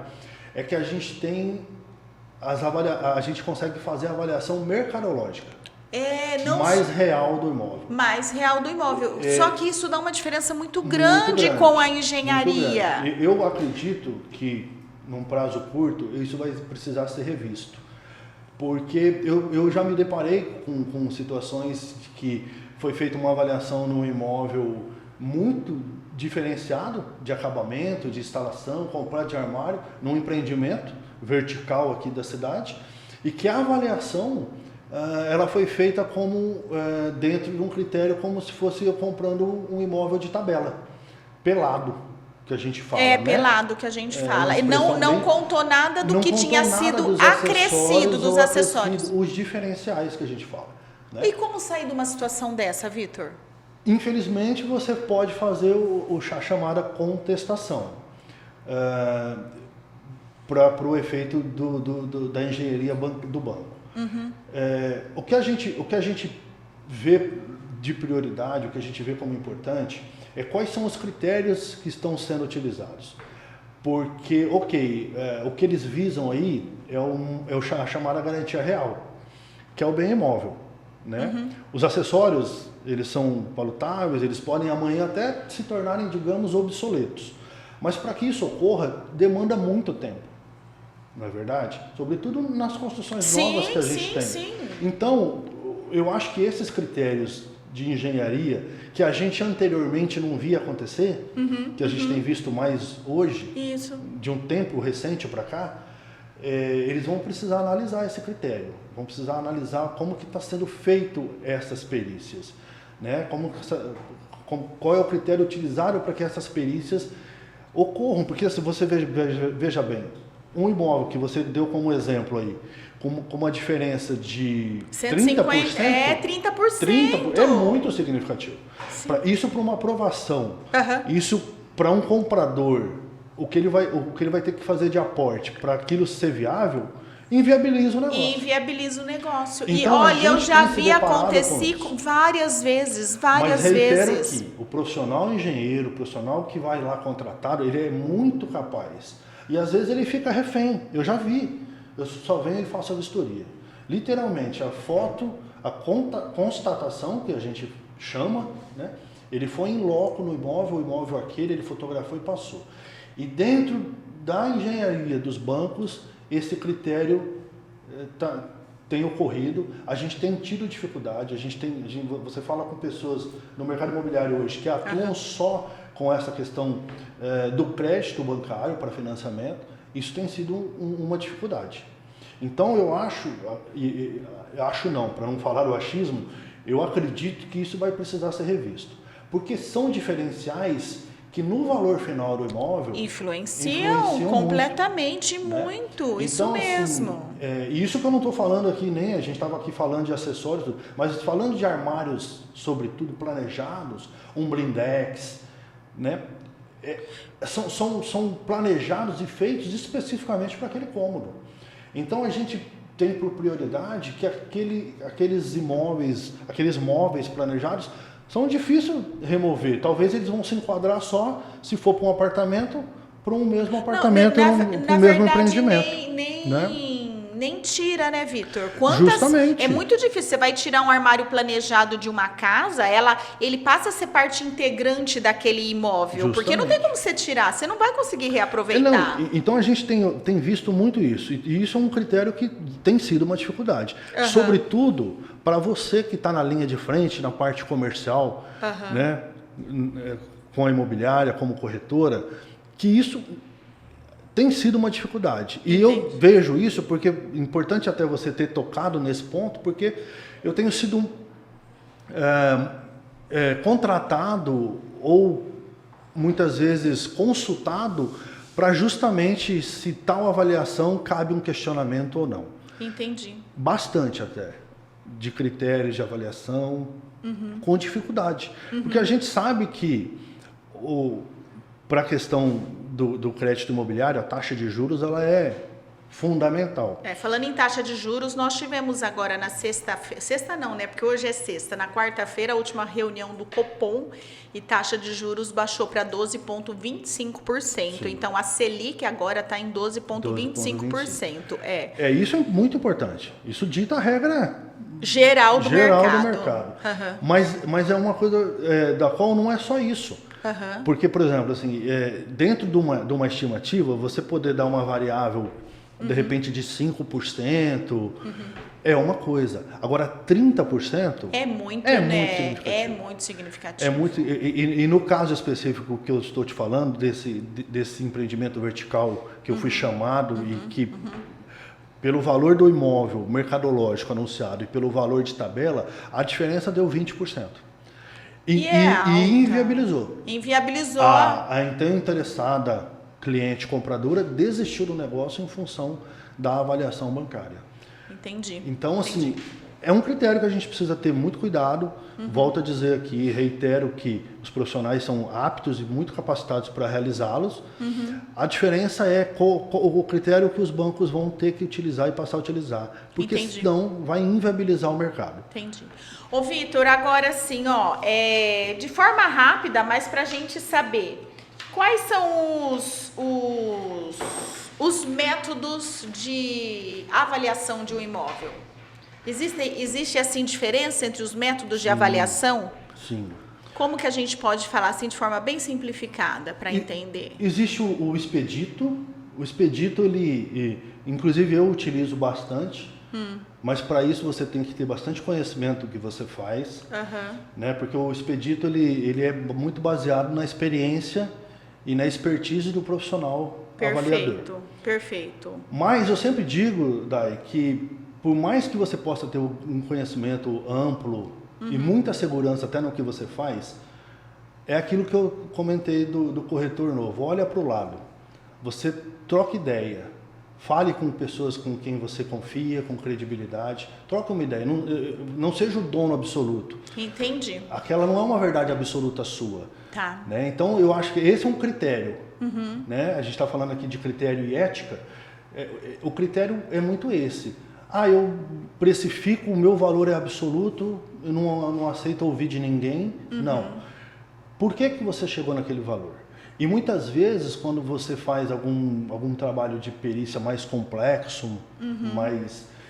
é que a gente tem a gente consegue fazer a avaliação mercadológica. Mais real do imóvel. Mais real do imóvel. Só que isso dá uma diferença muito grande com a engenharia. Eu acredito que, num prazo curto, isso vai precisar ser revisto. Porque eu já me deparei com situações de que foi feita uma avaliação num imóvel muito diferenciado de acabamento, de instalação, completo de armário, num empreendimento vertical aqui da cidade, e que a avaliação ela foi feita como dentro de um critério como se fosse eu comprando um imóvel de tabela, pelado, que a gente fala. Pelado que a gente fala. E não contou nada do que tinha sido acrescido dos acessórios. Os diferenciais que a gente fala. Né? E como sair de uma situação dessa, Vitor? Infelizmente, você pode fazer a chamada contestação para o efeito da engenharia do banco. O que a gente vê de prioridade, o que a gente vê como importante, é quais são os critérios que estão sendo utilizados. Porque, o que eles visam aí é a chamada garantia real, que é o bem imóvel. Né? Os acessórios, eles são valutáveis, eles podem amanhã até se tornarem, digamos, obsoletos. Mas para que isso ocorra, demanda muito tempo. Não é verdade? Sobretudo nas construções novas que a gente tem. Sim. Então, eu acho que esses critérios de engenharia que a gente anteriormente não via acontecer, que a gente tem visto mais hoje, de um tempo recente para cá, eles vão precisar analisar esse critério, vão precisar analisar como que está sendo feito essas perícias, né? Qual é o critério utilizado para que essas perícias ocorram, porque se você veja bem, um imóvel que você deu como exemplo aí, com uma diferença de 150, 30%. É muito significativo. Isso para uma aprovação, isso para um comprador, o que ele vai ter que fazer de aporte para aquilo ser viável, inviabiliza o negócio. Então, e olha, eu já vi acontecer várias vezes. Mas reitero aqui, o profissional engenheiro, o profissional que vai lá contratado, ele é muito capaz. E às vezes ele fica refém. Eu já vi. Eu só venho e faço a vistoria. Literalmente, a foto, a constatação, que a gente chama, né? Ele foi em loco no imóvel, o imóvel aquele, ele fotografou e passou. E dentro da engenharia dos bancos, esse critério tem ocorrido, a gente tem tido dificuldade, você fala com pessoas no mercado imobiliário hoje que atuam só com essa questão do crédito bancário para financiamento, isso tem sido uma dificuldade. Então eu acho não, para não falar o achismo, eu acredito que isso vai precisar ser revisto, porque são diferenciais que no valor final do imóvel influenciam completamente muito, né? Isso mesmo. Assim, isso que eu não estou falando aqui, nem a gente estava aqui falando de acessórios, mas falando de armários, sobretudo planejados, um blindex, né? São planejados e feitos especificamente para aquele cômodo. Então a gente tem por prioridade que aqueles móveis planejados são difíceis de remover. Talvez eles vão se enquadrar só se for para um apartamento, para um mesmo apartamento, para um mesmo empreendimento. Nem tira, né, Vitor? Justamente. É muito difícil. Você vai tirar um armário planejado de uma casa, ele passa a ser parte integrante daquele imóvel. Justamente. Porque não tem como você tirar, você não vai conseguir reaproveitar. Então a gente tem visto muito isso. E isso é um critério que tem sido uma dificuldade. Sobretudo para você que está na linha de frente, na parte comercial, né, com a imobiliária, como corretora, que isso tem sido uma dificuldade. E eu vejo isso porque é importante até você ter tocado nesse ponto, porque eu tenho sido contratado ou muitas vezes consultado para justamente se tal avaliação cabe um questionamento ou não. Entendi. Bastante até, de critérios de avaliação, com dificuldade. Porque a gente sabe que para a questão do crédito imobiliário, a taxa de juros ela é fundamental. Falando em taxa de juros, nós tivemos agora na sexta não, né? Porque hoje é sexta. Na quarta-feira, a última reunião do Copom e taxa de juros baixou para 12,25%. Então, a Selic agora está em 12,25%. Isso é muito importante. Isso dita a regra geral do mercado. Mas é uma coisa da qual não é só isso. Porque, por exemplo, assim, dentro de uma estimativa, você poder dar uma variável, de repente, de 5%, é uma coisa. Agora, 30% é muito, né? É muito significativo. E no caso específico que eu estou te falando, desse empreendimento vertical que eu fui chamado e que, pelo valor do imóvel mercadológico anunciado e pelo valor de tabela, a diferença deu 20%. E inviabilizou. A então interessada cliente compradora desistiu do negócio em função da avaliação bancária. Entendi. Então, assim, é um critério que a gente precisa ter muito cuidado. Volto a dizer aqui, reitero que os profissionais são aptos e muito capacitados para realizá-los. A diferença é o critério que os bancos vão ter que utilizar e passar a utilizar. Porque senão vai inviabilizar o mercado. Entendi. Ô, Vitor, agora sim, de forma rápida, mas para a gente saber, quais são os métodos de avaliação de um imóvel? Existe assim diferença entre os métodos de avaliação? Sim. Como que a gente pode falar assim de forma bem simplificada para entender? Existe o expedito. O expedito, inclusive eu utilizo bastante. Mas para isso você tem que ter bastante conhecimento do que você faz, né? Porque o expedito ele é muito baseado na experiência e na expertise do profissional avaliador. Perfeito. Mas eu sempre digo, Dai, que por mais que você possa ter um conhecimento amplo e muita segurança até no que você faz, é aquilo que eu comentei do corretor novo. Olha para o lado, você troca ideia, fale com pessoas com quem você confia, com credibilidade, troca uma ideia, não seja o dono absoluto. Entendi. Aquela não é uma verdade absoluta sua. Tá. Né? Então eu acho que esse é um critério. Né? A gente está falando aqui de critério e ética, o critério é muito esse. Eu precifico, o meu valor é absoluto, eu não aceito ouvir de ninguém. Não. Por que você chegou naquele valor? E muitas vezes, quando você faz algum trabalho de perícia mais complexo,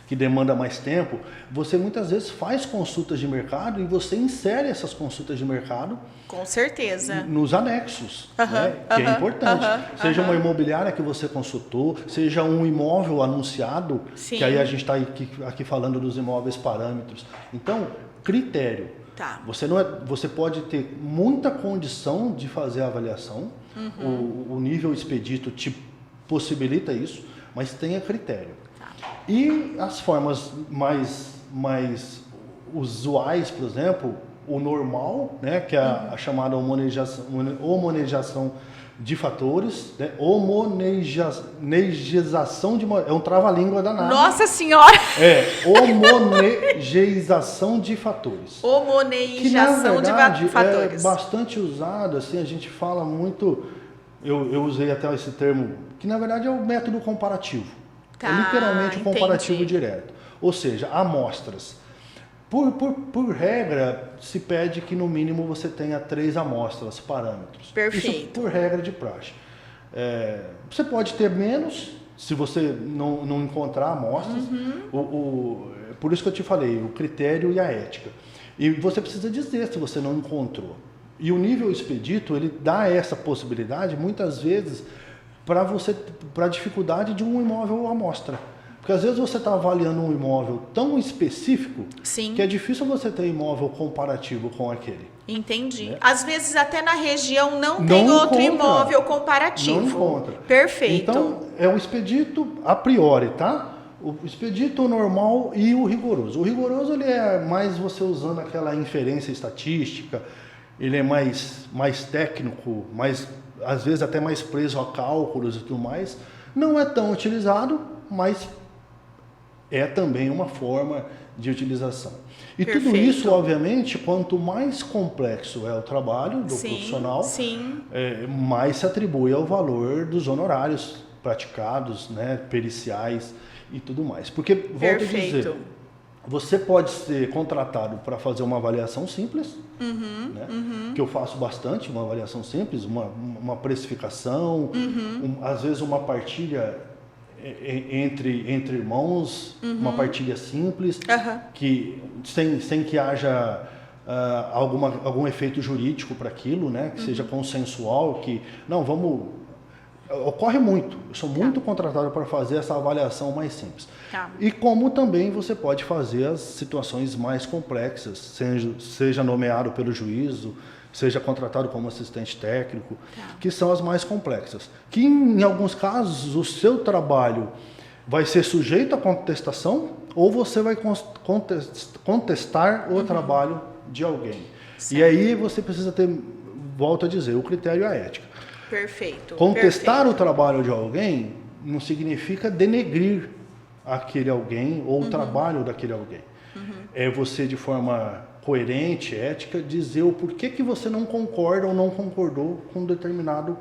que demanda mais tempo, você muitas vezes faz consultas de mercado e você insere essas consultas de mercado com certeza nos anexos, né? Que é importante. Seja uma imobiliária que você consultou, seja um imóvel anunciado, que aí a gente está aqui falando dos imóveis parâmetros. Então, critério. Tá. Você pode ter muita condição de fazer a avaliação, o nível expedito te possibilita isso, mas tenha critério. Tá. E as formas mais usuais, por exemplo, o normal, né, que é a chamada homogeneização de fatores, né? Homogeneização de... É um trava-língua danado. Nossa Senhora! Homogeneização de fatores. Homogeneização de fatores. É bastante usado, assim, a gente fala muito... Eu usei até esse termo, que na verdade é o método comparativo. Tá, é literalmente um comparativo direto. Ou seja, amostras. Por regra, se pede que no mínimo você tenha 3 amostras, parâmetros. Perfeito. Isso por regra de praxe. Você pode ter menos, se você não encontrar amostras. Por isso que eu te falei, o critério e a ética. E você precisa dizer se você não encontrou. E o nível expedito, ele dá essa possibilidade, muitas vezes, para a dificuldade de um imóvel amostra. Porque às vezes você está avaliando um imóvel tão específico que é difícil você ter imóvel comparativo com aquele. Entendi. Né? Às vezes até na região não tem outro imóvel comparativo. Não encontra. Perfeito. Então, é o expedito a priori, tá? O expedito normal e o rigoroso. O rigoroso ele é mais você usando aquela inferência estatística, ele é mais técnico, às vezes até mais preso a cálculos e tudo mais. Não é tão utilizado, mas é também uma forma de utilização. E tudo isso, obviamente, quanto mais complexo é o trabalho do profissional, mais se atribui ao valor dos honorários praticados, né, periciais e tudo mais. Porque, volto a dizer, você pode ser contratado para fazer uma avaliação simples, né, que eu faço bastante, uma avaliação simples, uma precificação, às vezes uma partilha entre irmãos, uma partilha simples, que sem que haja algum efeito jurídico para aquilo, né? Que seja consensual, que não, ocorre muito. Eu sou muito contratado para fazer essa avaliação mais simples. E como também você pode fazer as situações mais complexas, seja nomeado pelo juízo, seja contratado como assistente técnico, que são as mais complexas. Que em alguns casos o seu trabalho vai ser sujeito à contestação ou você vai contestar o trabalho de alguém. E aí você precisa ter, volto a dizer, o critério e a ética. Perfeito. Contestar o trabalho de alguém não significa denegrir aquele alguém ou o trabalho daquele alguém. É você, de forma coerente, ética, dizer o porquê que você não concorda ou não concordou com um determinado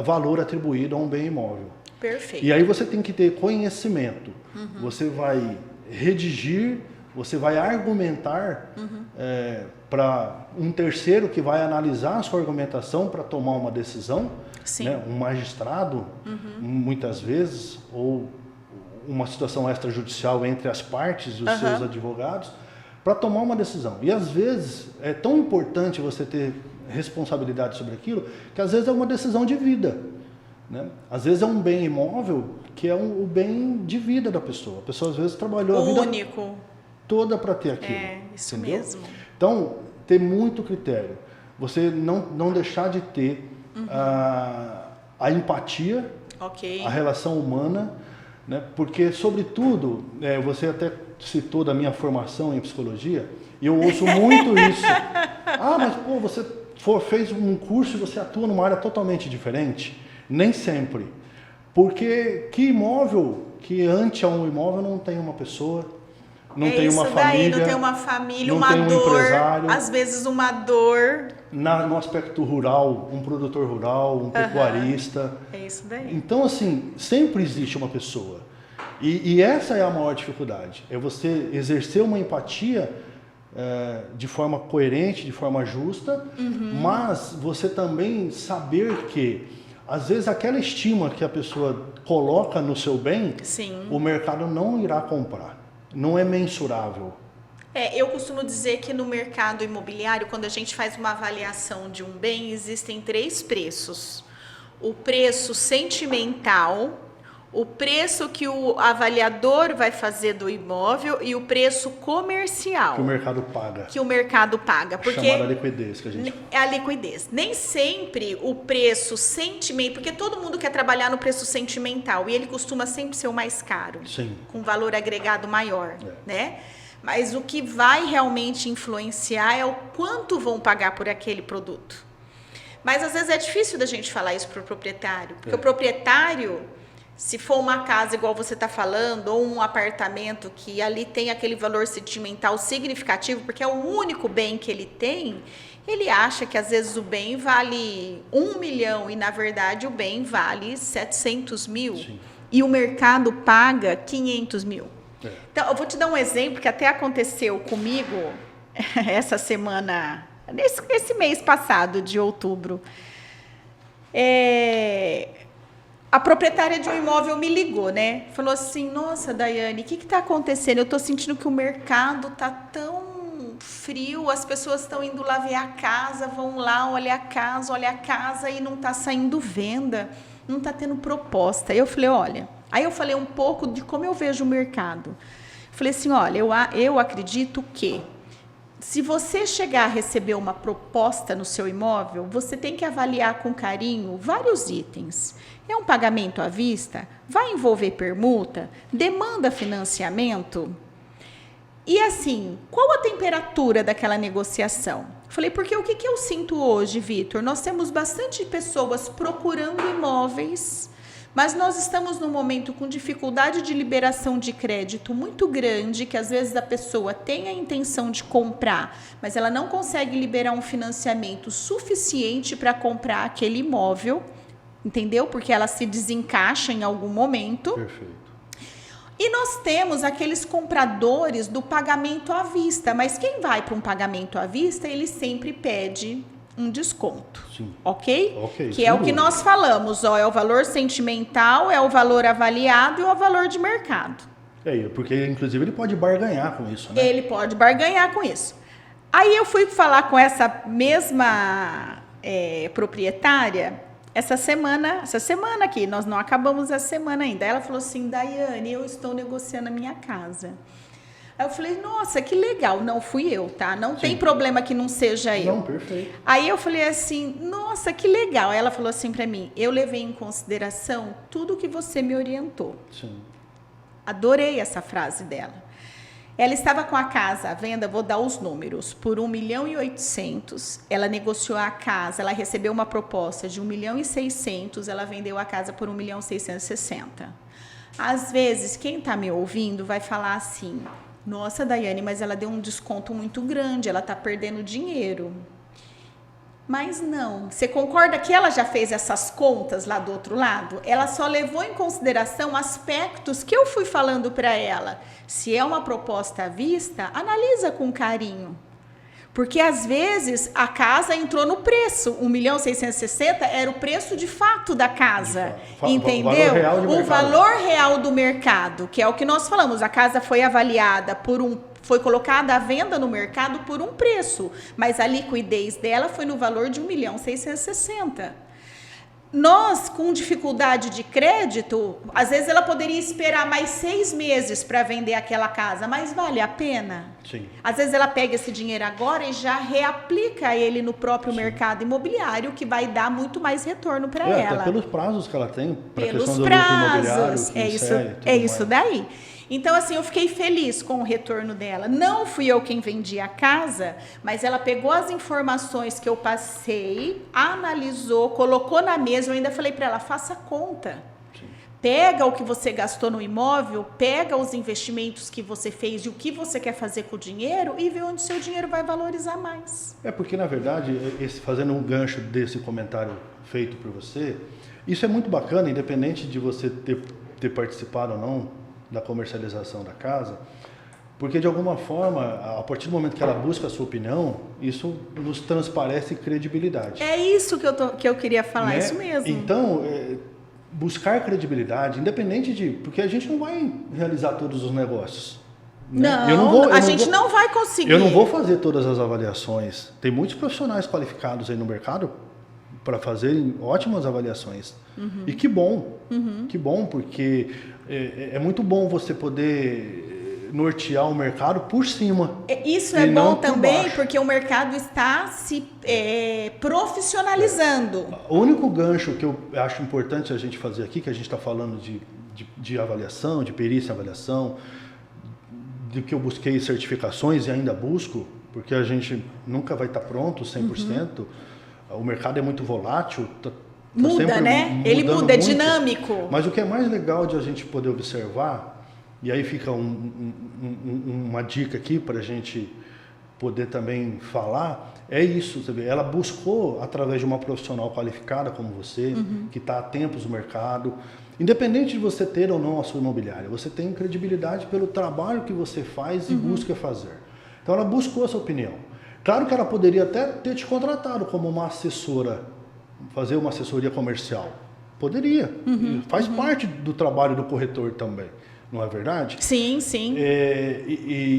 valor atribuído a um bem imóvel. Perfeito. E aí você tem que ter conhecimento. Você vai redigir, você vai argumentar para um terceiro que vai analisar a sua argumentação para tomar uma decisão, né? Um magistrado, muitas vezes, ou uma situação extrajudicial entre as partes e os seus advogados, para tomar uma decisão. E às vezes é tão importante você ter responsabilidade sobre aquilo, que às vezes é uma decisão de vida. né? Às vezes é um bem imóvel que é o bem de vida da pessoa. A pessoa às vezes trabalhou a vida Único. toda para ter aquilo. Isso entendeu? mesmo. Então, ter muito critério. Você não deixar de ter a empatia, Ok. a relação humana, né? Porque, sobretudo, você até citou da minha formação em psicologia, e eu ouço muito isso. Mas pô, você fez um curso e você atua numa área totalmente diferente? Nem sempre. Porque que imóvel, que ante a um imóvel não tem uma pessoa, não tem uma família. Não tem uma família, não uma tem um dor, empresário. às vezes uma dor. No aspecto rural, um produtor rural, um pecuarista. É isso daí. Então, assim, sempre existe uma pessoa. E essa é a maior dificuldade. É você exercer uma empatia de forma coerente, de forma justa, mas você também saber que, às vezes, aquela estima que a pessoa coloca no seu bem, Sim. o mercado não irá comprar. Não é mensurável. Eu costumo dizer que no mercado imobiliário, quando a gente faz uma avaliação de um bem, existem 3 preços. O preço sentimental, o preço que o avaliador vai fazer do imóvel e o preço comercial. Que o mercado paga. Que o mercado paga. Porque chamada liquidez que a gente... É a liquidez. Nem sempre o preço sentimental, porque todo mundo quer trabalhar no preço sentimental e ele costuma sempre ser o mais caro. Sim. Com valor agregado maior, né? Mas o que vai realmente influenciar é o quanto vão pagar por aquele produto. Mas às vezes é difícil da gente falar isso para o proprietário, porque o proprietário, se for uma casa igual você está falando, ou um apartamento que ali tem aquele valor sentimental significativo, porque é o único bem que ele tem, ele acha que às vezes o bem vale 1 milhão e na verdade o bem vale 700 mil. Sim. E o mercado paga 500 mil. Então, eu vou te dar um exemplo que até aconteceu comigo essa semana, esse mês passado, de outubro. A proprietária de um imóvel me ligou, né? Falou assim, nossa, Daiane, o que está acontecendo? Eu estou sentindo que o mercado está tão frio, as pessoas estão indo lá ver a casa, vão lá, olha a casa e não está saindo venda, não está tendo proposta. Eu falei, olha... Aí eu falei um pouco de como eu vejo o mercado. Falei assim, olha, eu acredito que se você chegar a receber uma proposta no seu imóvel, você tem que avaliar com carinho vários itens. É um pagamento à vista? Vai envolver permuta? Demanda financiamento? E assim, qual a temperatura daquela negociação? Falei, porque o que eu sinto hoje, Vitor? Nós temos bastante pessoas procurando imóveis, mas nós estamos num momento com dificuldade de liberação de crédito muito grande, que às vezes a pessoa tem a intenção de comprar, mas ela não consegue liberar um financiamento suficiente para comprar aquele imóvel, entendeu? Porque ela se desencaixa em algum momento. Perfeito. E nós temos aqueles compradores do pagamento à vista, mas quem vai para um pagamento à vista, ele sempre pede um desconto. Sim. Ok? Que é o que nós falamos, é o valor sentimental, é o valor avaliado e o valor de mercado. Porque inclusive ele pode barganhar com isso, né? Ele pode barganhar com isso. Aí eu fui falar com essa mesma proprietária essa semana aqui, nós não acabamos a semana ainda. Ela falou assim, Daiane, eu estou negociando a minha casa. Aí eu falei, nossa, que legal. Não fui eu, tá? Não tem problema que não seja eu. Não, perfeito. Aí eu falei assim, nossa, que legal. Aí ela falou assim para mim, eu levei em consideração tudo que você me orientou. Sim. Adorei essa frase dela. Ela estava com a casa à venda, vou dar os números, por 1.800.000. Ela negociou a casa, ela recebeu uma proposta de 1.600.000, ela vendeu a casa por 1.660.000. Às vezes, quem está me ouvindo vai falar assim, nossa, Daiane, mas ela deu um desconto muito grande, ela está perdendo dinheiro. Mas não, você concorda que ela já fez essas contas lá do outro lado? Ela só levou em consideração aspectos que eu fui falando para ela. Se é uma proposta à vista, analisa com carinho. Porque às vezes a casa entrou no preço, 1.660.000 era o preço de fato da casa, entendeu? O valor real do mercado, que é o que nós falamos, a casa foi avaliada foi colocada à venda no mercado por um preço, mas a liquidez dela foi no valor de 1.660.000. Nós, com dificuldade de crédito, às vezes ela poderia esperar mais 6 meses para vender aquela casa, mas vale a pena? Sim. Às vezes ela pega esse dinheiro agora e já reaplica ele no próprio mercado imobiliário, que vai dar muito mais retorno para ela. Até pelos prazos que ela tem, para a Pelos questão do lucro imobiliário. prazos, Que é isso daí. Então, assim, eu fiquei feliz com o retorno dela. Não fui eu quem vendi a casa, mas ela pegou as informações que eu passei, analisou, colocou na mesa. Eu ainda falei para ela, faça conta. Sim. Pega o que você gastou no imóvel, pega os investimentos que você fez e o que você quer fazer com o dinheiro e vê onde o seu dinheiro vai valorizar mais. É porque, na verdade, fazendo um gancho desse comentário feito por você, isso é muito bacana, independente de você ter participado ou não da comercialização da casa, porque de alguma forma, a partir do momento que ela busca a sua opinião, isso nos transparece credibilidade. É isso que eu queria falar, né? Isso mesmo. Então, buscar credibilidade, independente de... Porque a gente não vai realizar todos os negócios. Né? Não, a gente não vai conseguir. Eu não vou fazer todas as avaliações. Tem muitos profissionais qualificados aí no mercado para fazerem ótimas avaliações. Uhum. E que bom, porque é muito bom você poder nortear o mercado por cima. Isso é bom também, porque o mercado está se profissionalizando. O único gancho que eu acho importante a gente fazer aqui, que a gente está falando de avaliação, de perícia e avaliação, de que eu busquei certificações e ainda busco, porque a gente nunca vai estar pronto 100%, o mercado é muito volátil, muda, né? Ele muda, é dinâmico. Mas o que é mais legal de a gente poder observar, e aí fica uma dica aqui para a gente poder também falar, é isso, sabe? Ela buscou, através de uma profissional qualificada como você, que está há tempos no mercado, independente de você ter ou não a sua imobiliária, você tem credibilidade pelo trabalho que você faz e busca fazer. Então ela buscou essa opinião. Claro que ela poderia até ter te contratado como uma assessora, fazer uma assessoria comercial. Poderia. Faz parte do trabalho do corretor também. Não é verdade? Sim, sim.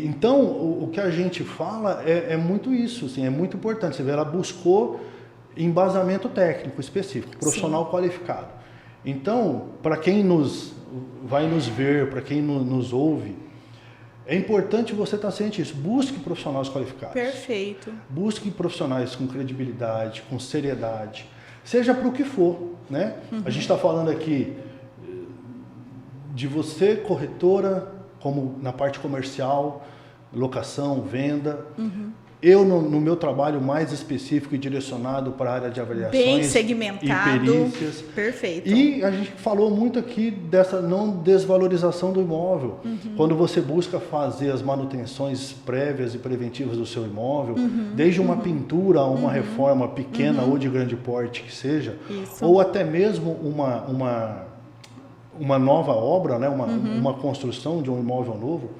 Então, o que a gente fala é muito isso. Assim, é muito importante. Você vê, ela buscou embasamento técnico específico, profissional qualificado. Então, para quem vai nos ver, para quem nos ouve, é importante você estar ciente disso. Busque profissionais qualificados. Perfeito. Busque profissionais com credibilidade, com seriedade, seja para o que for, né? A gente está falando aqui de você, corretora, como na parte comercial, locação, venda. Eu, no meu trabalho mais específico e direcionado para a área de avaliações bem segmentado, e perícias. Perfeito. E a gente falou muito aqui dessa não desvalorização do imóvel. Quando você busca fazer as manutenções prévias e preventivas do seu imóvel, desde uma pintura a uma reforma pequena ou de grande porte que seja, ou até mesmo uma nova obra, né? uma construção de um imóvel novo,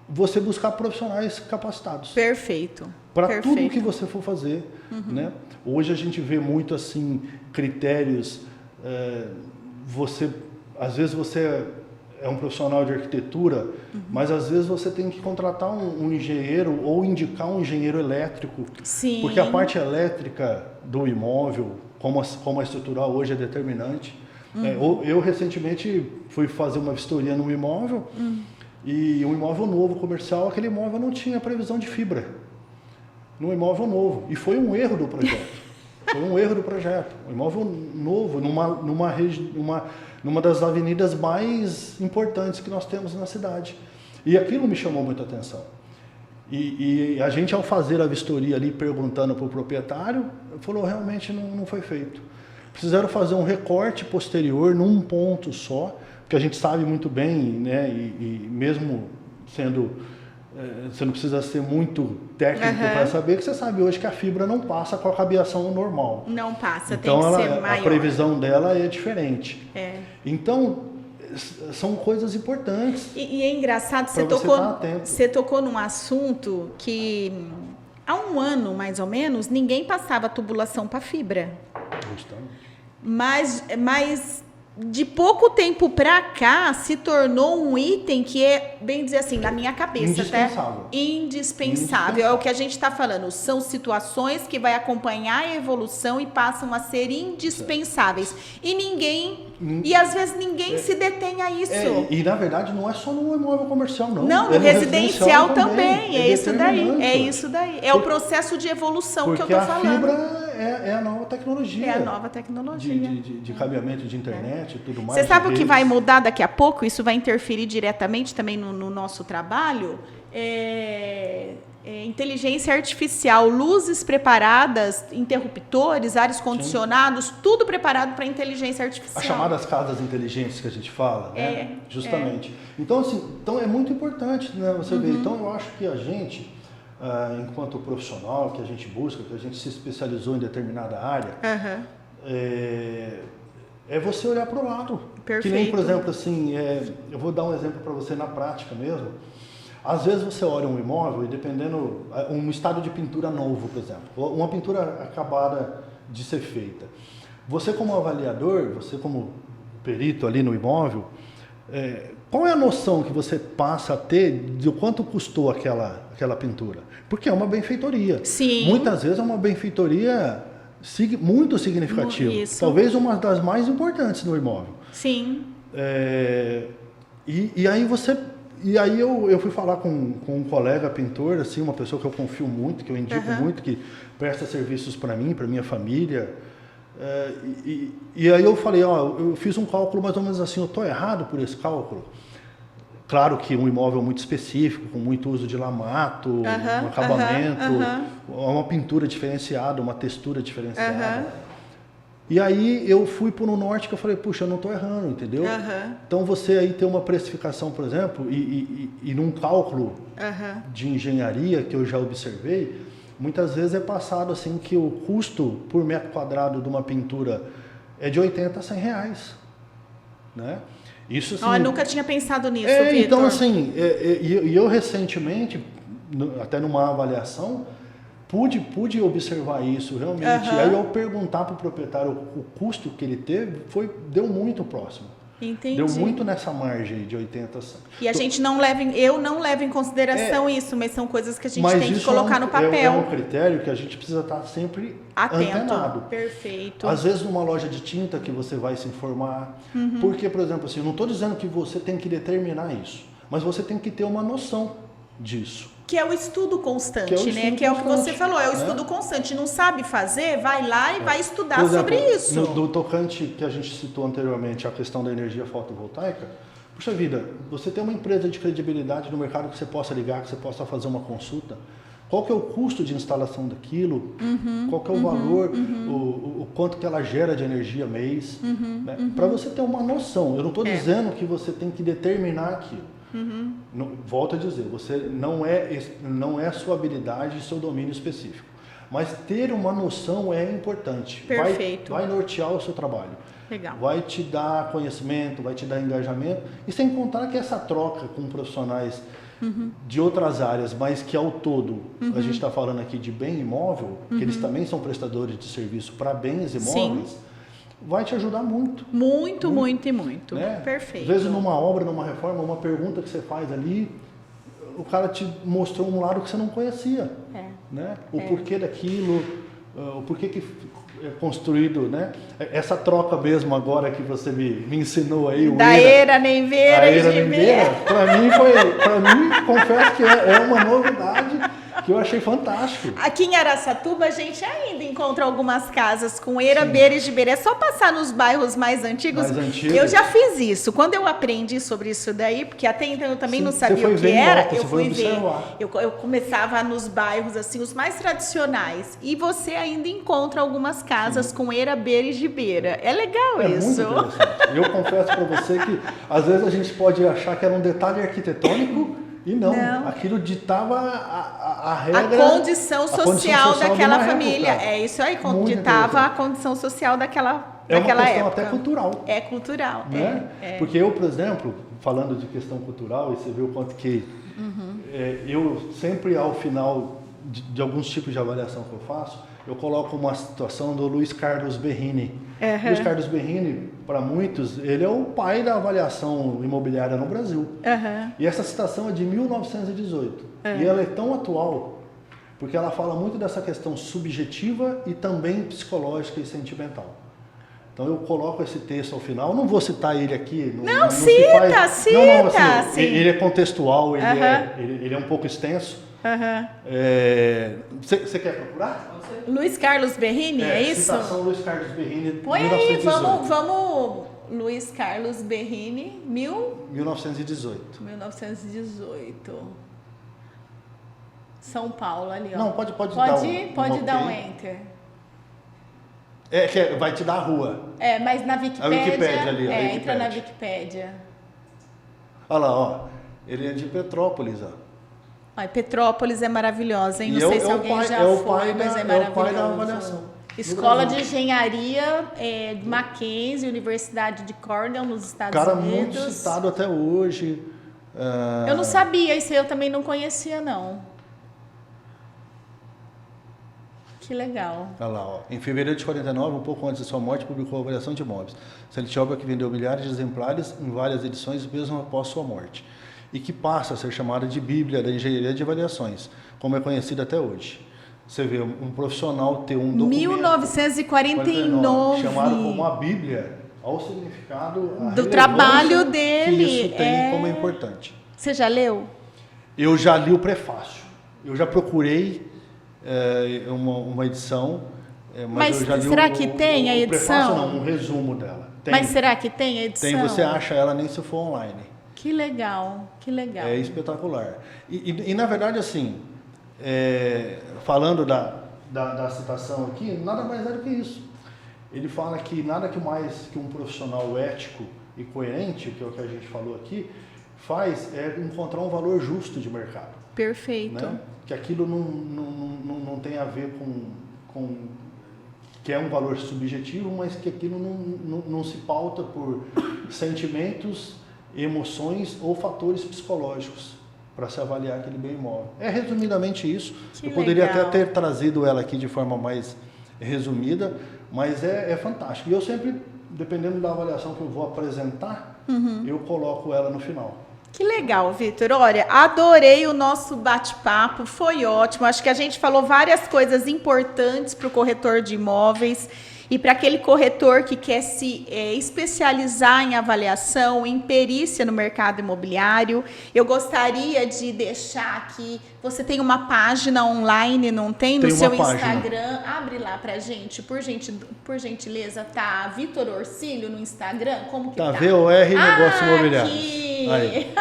você buscar profissionais capacitados. Perfeito. Para tudo que você for fazer. Né? Hoje a gente vê muito assim, critérios, às vezes você é um profissional de arquitetura, mas às vezes você tem que contratar um engenheiro ou indicar um engenheiro elétrico. Sim. Porque a parte elétrica do imóvel, como a estrutural hoje é determinante. Eu recentemente fui fazer uma vistoria num imóvel, e um imóvel novo, comercial, aquele imóvel não tinha previsão de fibra. Num imóvel novo. E foi um erro do projeto. Um imóvel novo, numa das avenidas mais importantes que nós temos na cidade. E aquilo me chamou muita atenção. E a gente, ao fazer a vistoria ali, perguntando para o proprietário, falou, realmente não foi feito. Precisaram fazer um recorte posterior num ponto só, que a gente sabe muito bem, né? E mesmo sendo... você não precisa ser muito técnico para saber, que você sabe hoje que a fibra não passa com a cabeação normal. Não passa, então, tem que ser maior. A previsão dela é diferente. É. Então, são coisas importantes. E é engraçado, você tocou num assunto que há um ano, mais ou menos, ninguém passava tubulação para fibra. Justamente. Mas de pouco tempo para cá se tornou um item que é, bem dizer assim, na minha cabeça, indispensável. Indispensável. É o que a gente está falando. São situações que vai acompanhar a evolução e passam a ser indispensáveis. E e às vezes ninguém se detém a isso. E na verdade não é só no imóvel comercial, não. Não, no residencial também. É isso daí. determinante. É isso daí. É o processo de evolução que eu tô falando. Porque a fibra é a nova tecnologia. É a nova tecnologia. De cabeamento de internet e tudo mais. Você sabe o que vai mudar daqui a pouco? Isso vai interferir diretamente também no nosso trabalho? Inteligência artificial, luzes preparadas, interruptores, ares condicionados, tudo preparado para inteligência artificial. As chamadas casas inteligentes que a gente fala, né? Justamente. Então, assim, é muito importante, né, você ver. Então, eu acho que a gente, enquanto profissional, que a gente busca, que a gente se especializou em determinada área, é você olhar para o lado. Perfeito. Que nem, por exemplo, assim, eu vou dar um exemplo para você na prática mesmo. Às vezes você olha um imóvel e dependendo, um estado de pintura novo, por exemplo, uma pintura acabada de ser feita. Você como avaliador, você como perito ali no imóvel, qual é a noção que você passa a ter de quanto custou aquela pintura? Porque é uma benfeitoria. Sim. Muitas vezes é uma benfeitoria muito significativa. Isso. Talvez uma das mais importantes no imóvel. Sim. E aí eu fui falar com um colega pintor, assim, uma pessoa que eu confio muito, que eu indico muito, que presta serviços para mim, para minha família. E aí eu falei, eu fiz um cálculo mais ou menos assim, eu estou errado por esse cálculo? Claro que um imóvel muito específico, com muito uso de lamato, um acabamento, uma pintura diferenciada, uma textura diferenciada. E aí eu fui para o norte que eu falei, puxa, eu não estou errando, entendeu? Então você aí tem uma precificação, por exemplo, e num cálculo de engenharia que eu já observei, muitas vezes é passado assim que o custo por metro quadrado de uma pintura é de 80 a 100 reais, né? Isso assim, Eu nunca tinha pensado nisso, Vitor. Então assim, eu recentemente, até numa avaliação, pude observar isso realmente. E aí eu perguntar para o proprietário o custo que ele teve, deu muito próximo. Entendi. Deu muito nessa margem de 80 a 100. E a gente eu não levo em consideração isso, mas são coisas que a gente tem que colocar no papel. É um critério que a gente precisa estar sempre antenado. Perfeito. Às vezes numa loja de tinta que você vai se informar. Porque, por exemplo, assim, eu não estou dizendo que você tem que determinar isso, mas você tem que ter uma noção disso. Que é o estudo constante, né? Que é o que você falou, é o estudo constante. Não sabe fazer, vai lá e vai estudar por exemplo, sobre isso. No tocante que a gente citou anteriormente, a questão da energia fotovoltaica, puxa vida, você tem uma empresa de credibilidade no mercado que você possa ligar, que você possa fazer uma consulta. Qual que é o custo de instalação daquilo? Qual que é o valor, o quanto que ela gera de energia mês? Né? Para você ter uma noção. Eu não estou dizendo que você tem que determinar aquilo. Volto a dizer, você não é sua habilidade e seu domínio específico. Mas ter uma noção é importante. Perfeito. Vai nortear o seu trabalho. Legal. Vai te dar conhecimento, vai te dar engajamento. E sem contar que essa troca com profissionais de outras áreas, mas que ao todo, a gente está falando aqui de bem imóvel, que eles também são prestadores de serviço para bens imóveis, vai te ajudar muito. Muito. Né? Perfeito. Às vezes numa obra, numa reforma, uma pergunta que você faz ali, o cara te mostrou um lado que você não conhecia. Né? O porquê daquilo, o porquê que é construído, né? Essa troca mesmo agora que você me ensinou aí. Da era Neiveira e Gibeira. Para mim, confesso que é uma novidade que eu achei fantástico. Aqui em Araçatuba, a gente ainda encontra algumas casas com eira, beira e gibeira. É só passar nos bairros mais antigos. Eu já fiz isso. Quando eu aprendi sobre isso daí, porque até então eu também não sabia o que era, eu fui ver. Eu começava nos bairros, assim, os mais tradicionais. E você ainda encontra algumas casas com eira, beira e gibeira. É legal isso. Muito interessante. Eu confesso para você que, às vezes, a gente pode achar que era um detalhe arquitetônico. E não, aquilo ditava a regra... A condição social daquela família. Época. É isso aí, ditava a condição social daquela época. É uma questão até cultural. É cultural. Né? Porque eu, por exemplo, falando de questão cultural, e você vê o quanto que eu sempre, ao final de alguns tipos de avaliação que eu faço, eu coloco uma situação do Luiz Carlos Berrini, Luiz Carlos Berrini, para muitos, ele é o pai da avaliação imobiliária no Brasil. E essa citação é de 1918. E ela é tão atual, porque ela fala muito dessa questão subjetiva e também psicológica e sentimental. Então eu coloco esse texto ao final, não vou citar ele aqui. Não cita. Assim, ele é contextual, ele é um pouco extenso. Você quer procurar? Luiz Carlos Berrini, é isso? Citação Luiz Carlos Berrini, põe 1918. Aí, vamos Luiz Carlos Berrini, 1918. 1918. São Paulo ali, ó. Não, pode dar um enter. Vai te dar a rua. Mas na Wikipédia. A Wikipédia ali, entra na Wikipédia. Olha lá, ó. Ele é de Petrópolis, ó. Petrópolis é maravilhosa, hein? Não sei se alguém já foi, mas é maravilhoso. É o pai da avaliação. Escola de Engenharia de Mackenzie, Universidade de Cornell, nos Estados Unidos. Cara muito citado até hoje. Eu não sabia, isso eu também não conhecia, não. Que legal. Olha lá, ó. Em fevereiro de 49, um pouco antes de sua morte, publicou a avaliação de imóveis. Excelente obra que vendeu milhares de exemplares em várias edições, mesmo após sua morte. E que passa a ser chamada de Bíblia da Engenharia de Avaliações, como é conhecida até hoje. Você vê um profissional ter um documento... 1949. Chamado como a Bíblia, ao significado... do trabalho dele. Que isso tem como é importante. Você já leu? Eu já li o prefácio. Eu já procurei uma edição, mas eu já li será que tem a edição? Prefácio não, um resumo dela. Tem. Mas será que tem a edição? Tem, você acha ela nem se for online. Que legal, que legal. É espetacular. E na verdade, assim, falando da citação aqui, nada mais é do que isso. Ele fala que nada mais que um profissional ético e coerente, que é o que a gente falou aqui, faz é encontrar um valor justo de mercado. Perfeito. Né? Que aquilo não tem a ver com que é um valor subjetivo, mas que aquilo não se pauta por sentimentos, emoções ou fatores psicológicos para se avaliar aquele bem imóvel. É resumidamente isso. Que eu poderia legal. até ter trazido ela aqui de forma mais resumida, mas é fantástico. E eu sempre, dependendo da avaliação que eu vou apresentar, eu coloco ela no final. Que legal, Vitor. Olha, adorei o nosso bate-papo, foi ótimo. Acho que a gente falou várias coisas importantes para o corretor de imóveis e para aquele corretor que quer se especializar em avaliação, em perícia no mercado imobiliário. Eu gostaria de deixar aqui, você tem uma página online, não tem? No seu Instagram. Abre lá pra gente, por gentileza, tá Vitor Orcílio no Instagram? Como que tá? VOR Negócios Imobiliários. Aí.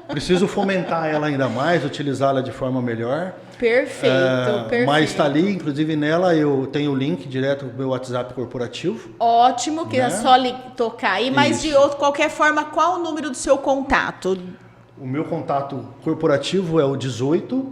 Preciso fomentar ela ainda mais, utilizá-la de forma melhor. Perfeito, perfeito. Mas está ali, inclusive nela eu tenho o link direto pro meu WhatsApp corporativo. Ótimo, que é só tocar aí. Mas de qualquer forma, qual o número do seu contato? O meu contato corporativo é o 18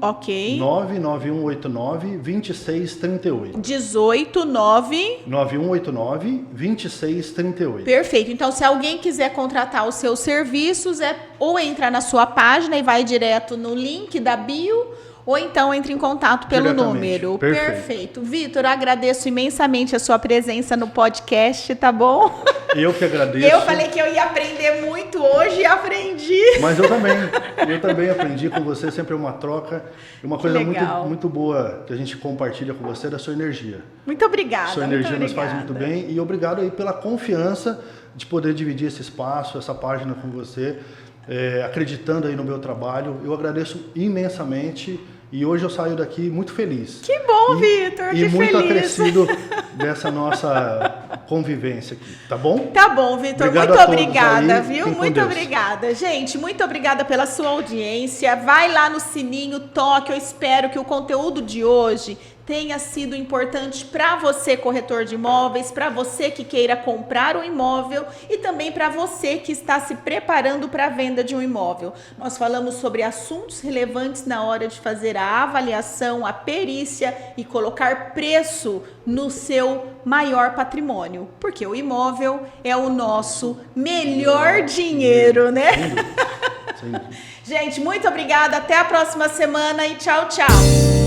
99189 2638. 18 9 9189 2638. Perfeito. Então, se alguém quiser contratar os seus serviços, ou entrar na sua página e vai direto no link da bio, ou então entre em contato pelo número. Perfeito. Vitor, agradeço imensamente a sua presença no podcast, tá bom? Eu que agradeço. Eu falei que eu ia aprender muito hoje e aprendi. Mas eu também aprendi com você, sempre é uma troca. Uma coisa muito boa que a gente compartilha com você é da sua energia. Muito obrigada. Sua energia nos faz muito bem e obrigado aí pela confiança de poder dividir esse espaço, essa página com você, acreditando aí no meu trabalho. Eu agradeço imensamente. E hoje eu saio daqui muito feliz. Que bom, Vitor, que feliz. E muito acrescido dessa nossa convivência aqui, tá bom? Tá bom, Vitor, muito obrigada, viu? Muito obrigada. Gente, muito obrigada pela sua audiência. Vai lá no sininho, toque. Eu espero que o conteúdo de hoje tenha sido importante para você, corretor de imóveis, para você que queira comprar um imóvel e também para você que está se preparando para a venda de um imóvel. Nós falamos sobre assuntos relevantes na hora de fazer a avaliação, a perícia e colocar preço no seu maior patrimônio, porque o imóvel é o nosso melhor dinheiro, né? Sim. Gente, muito obrigada, até a próxima semana e tchau, tchau.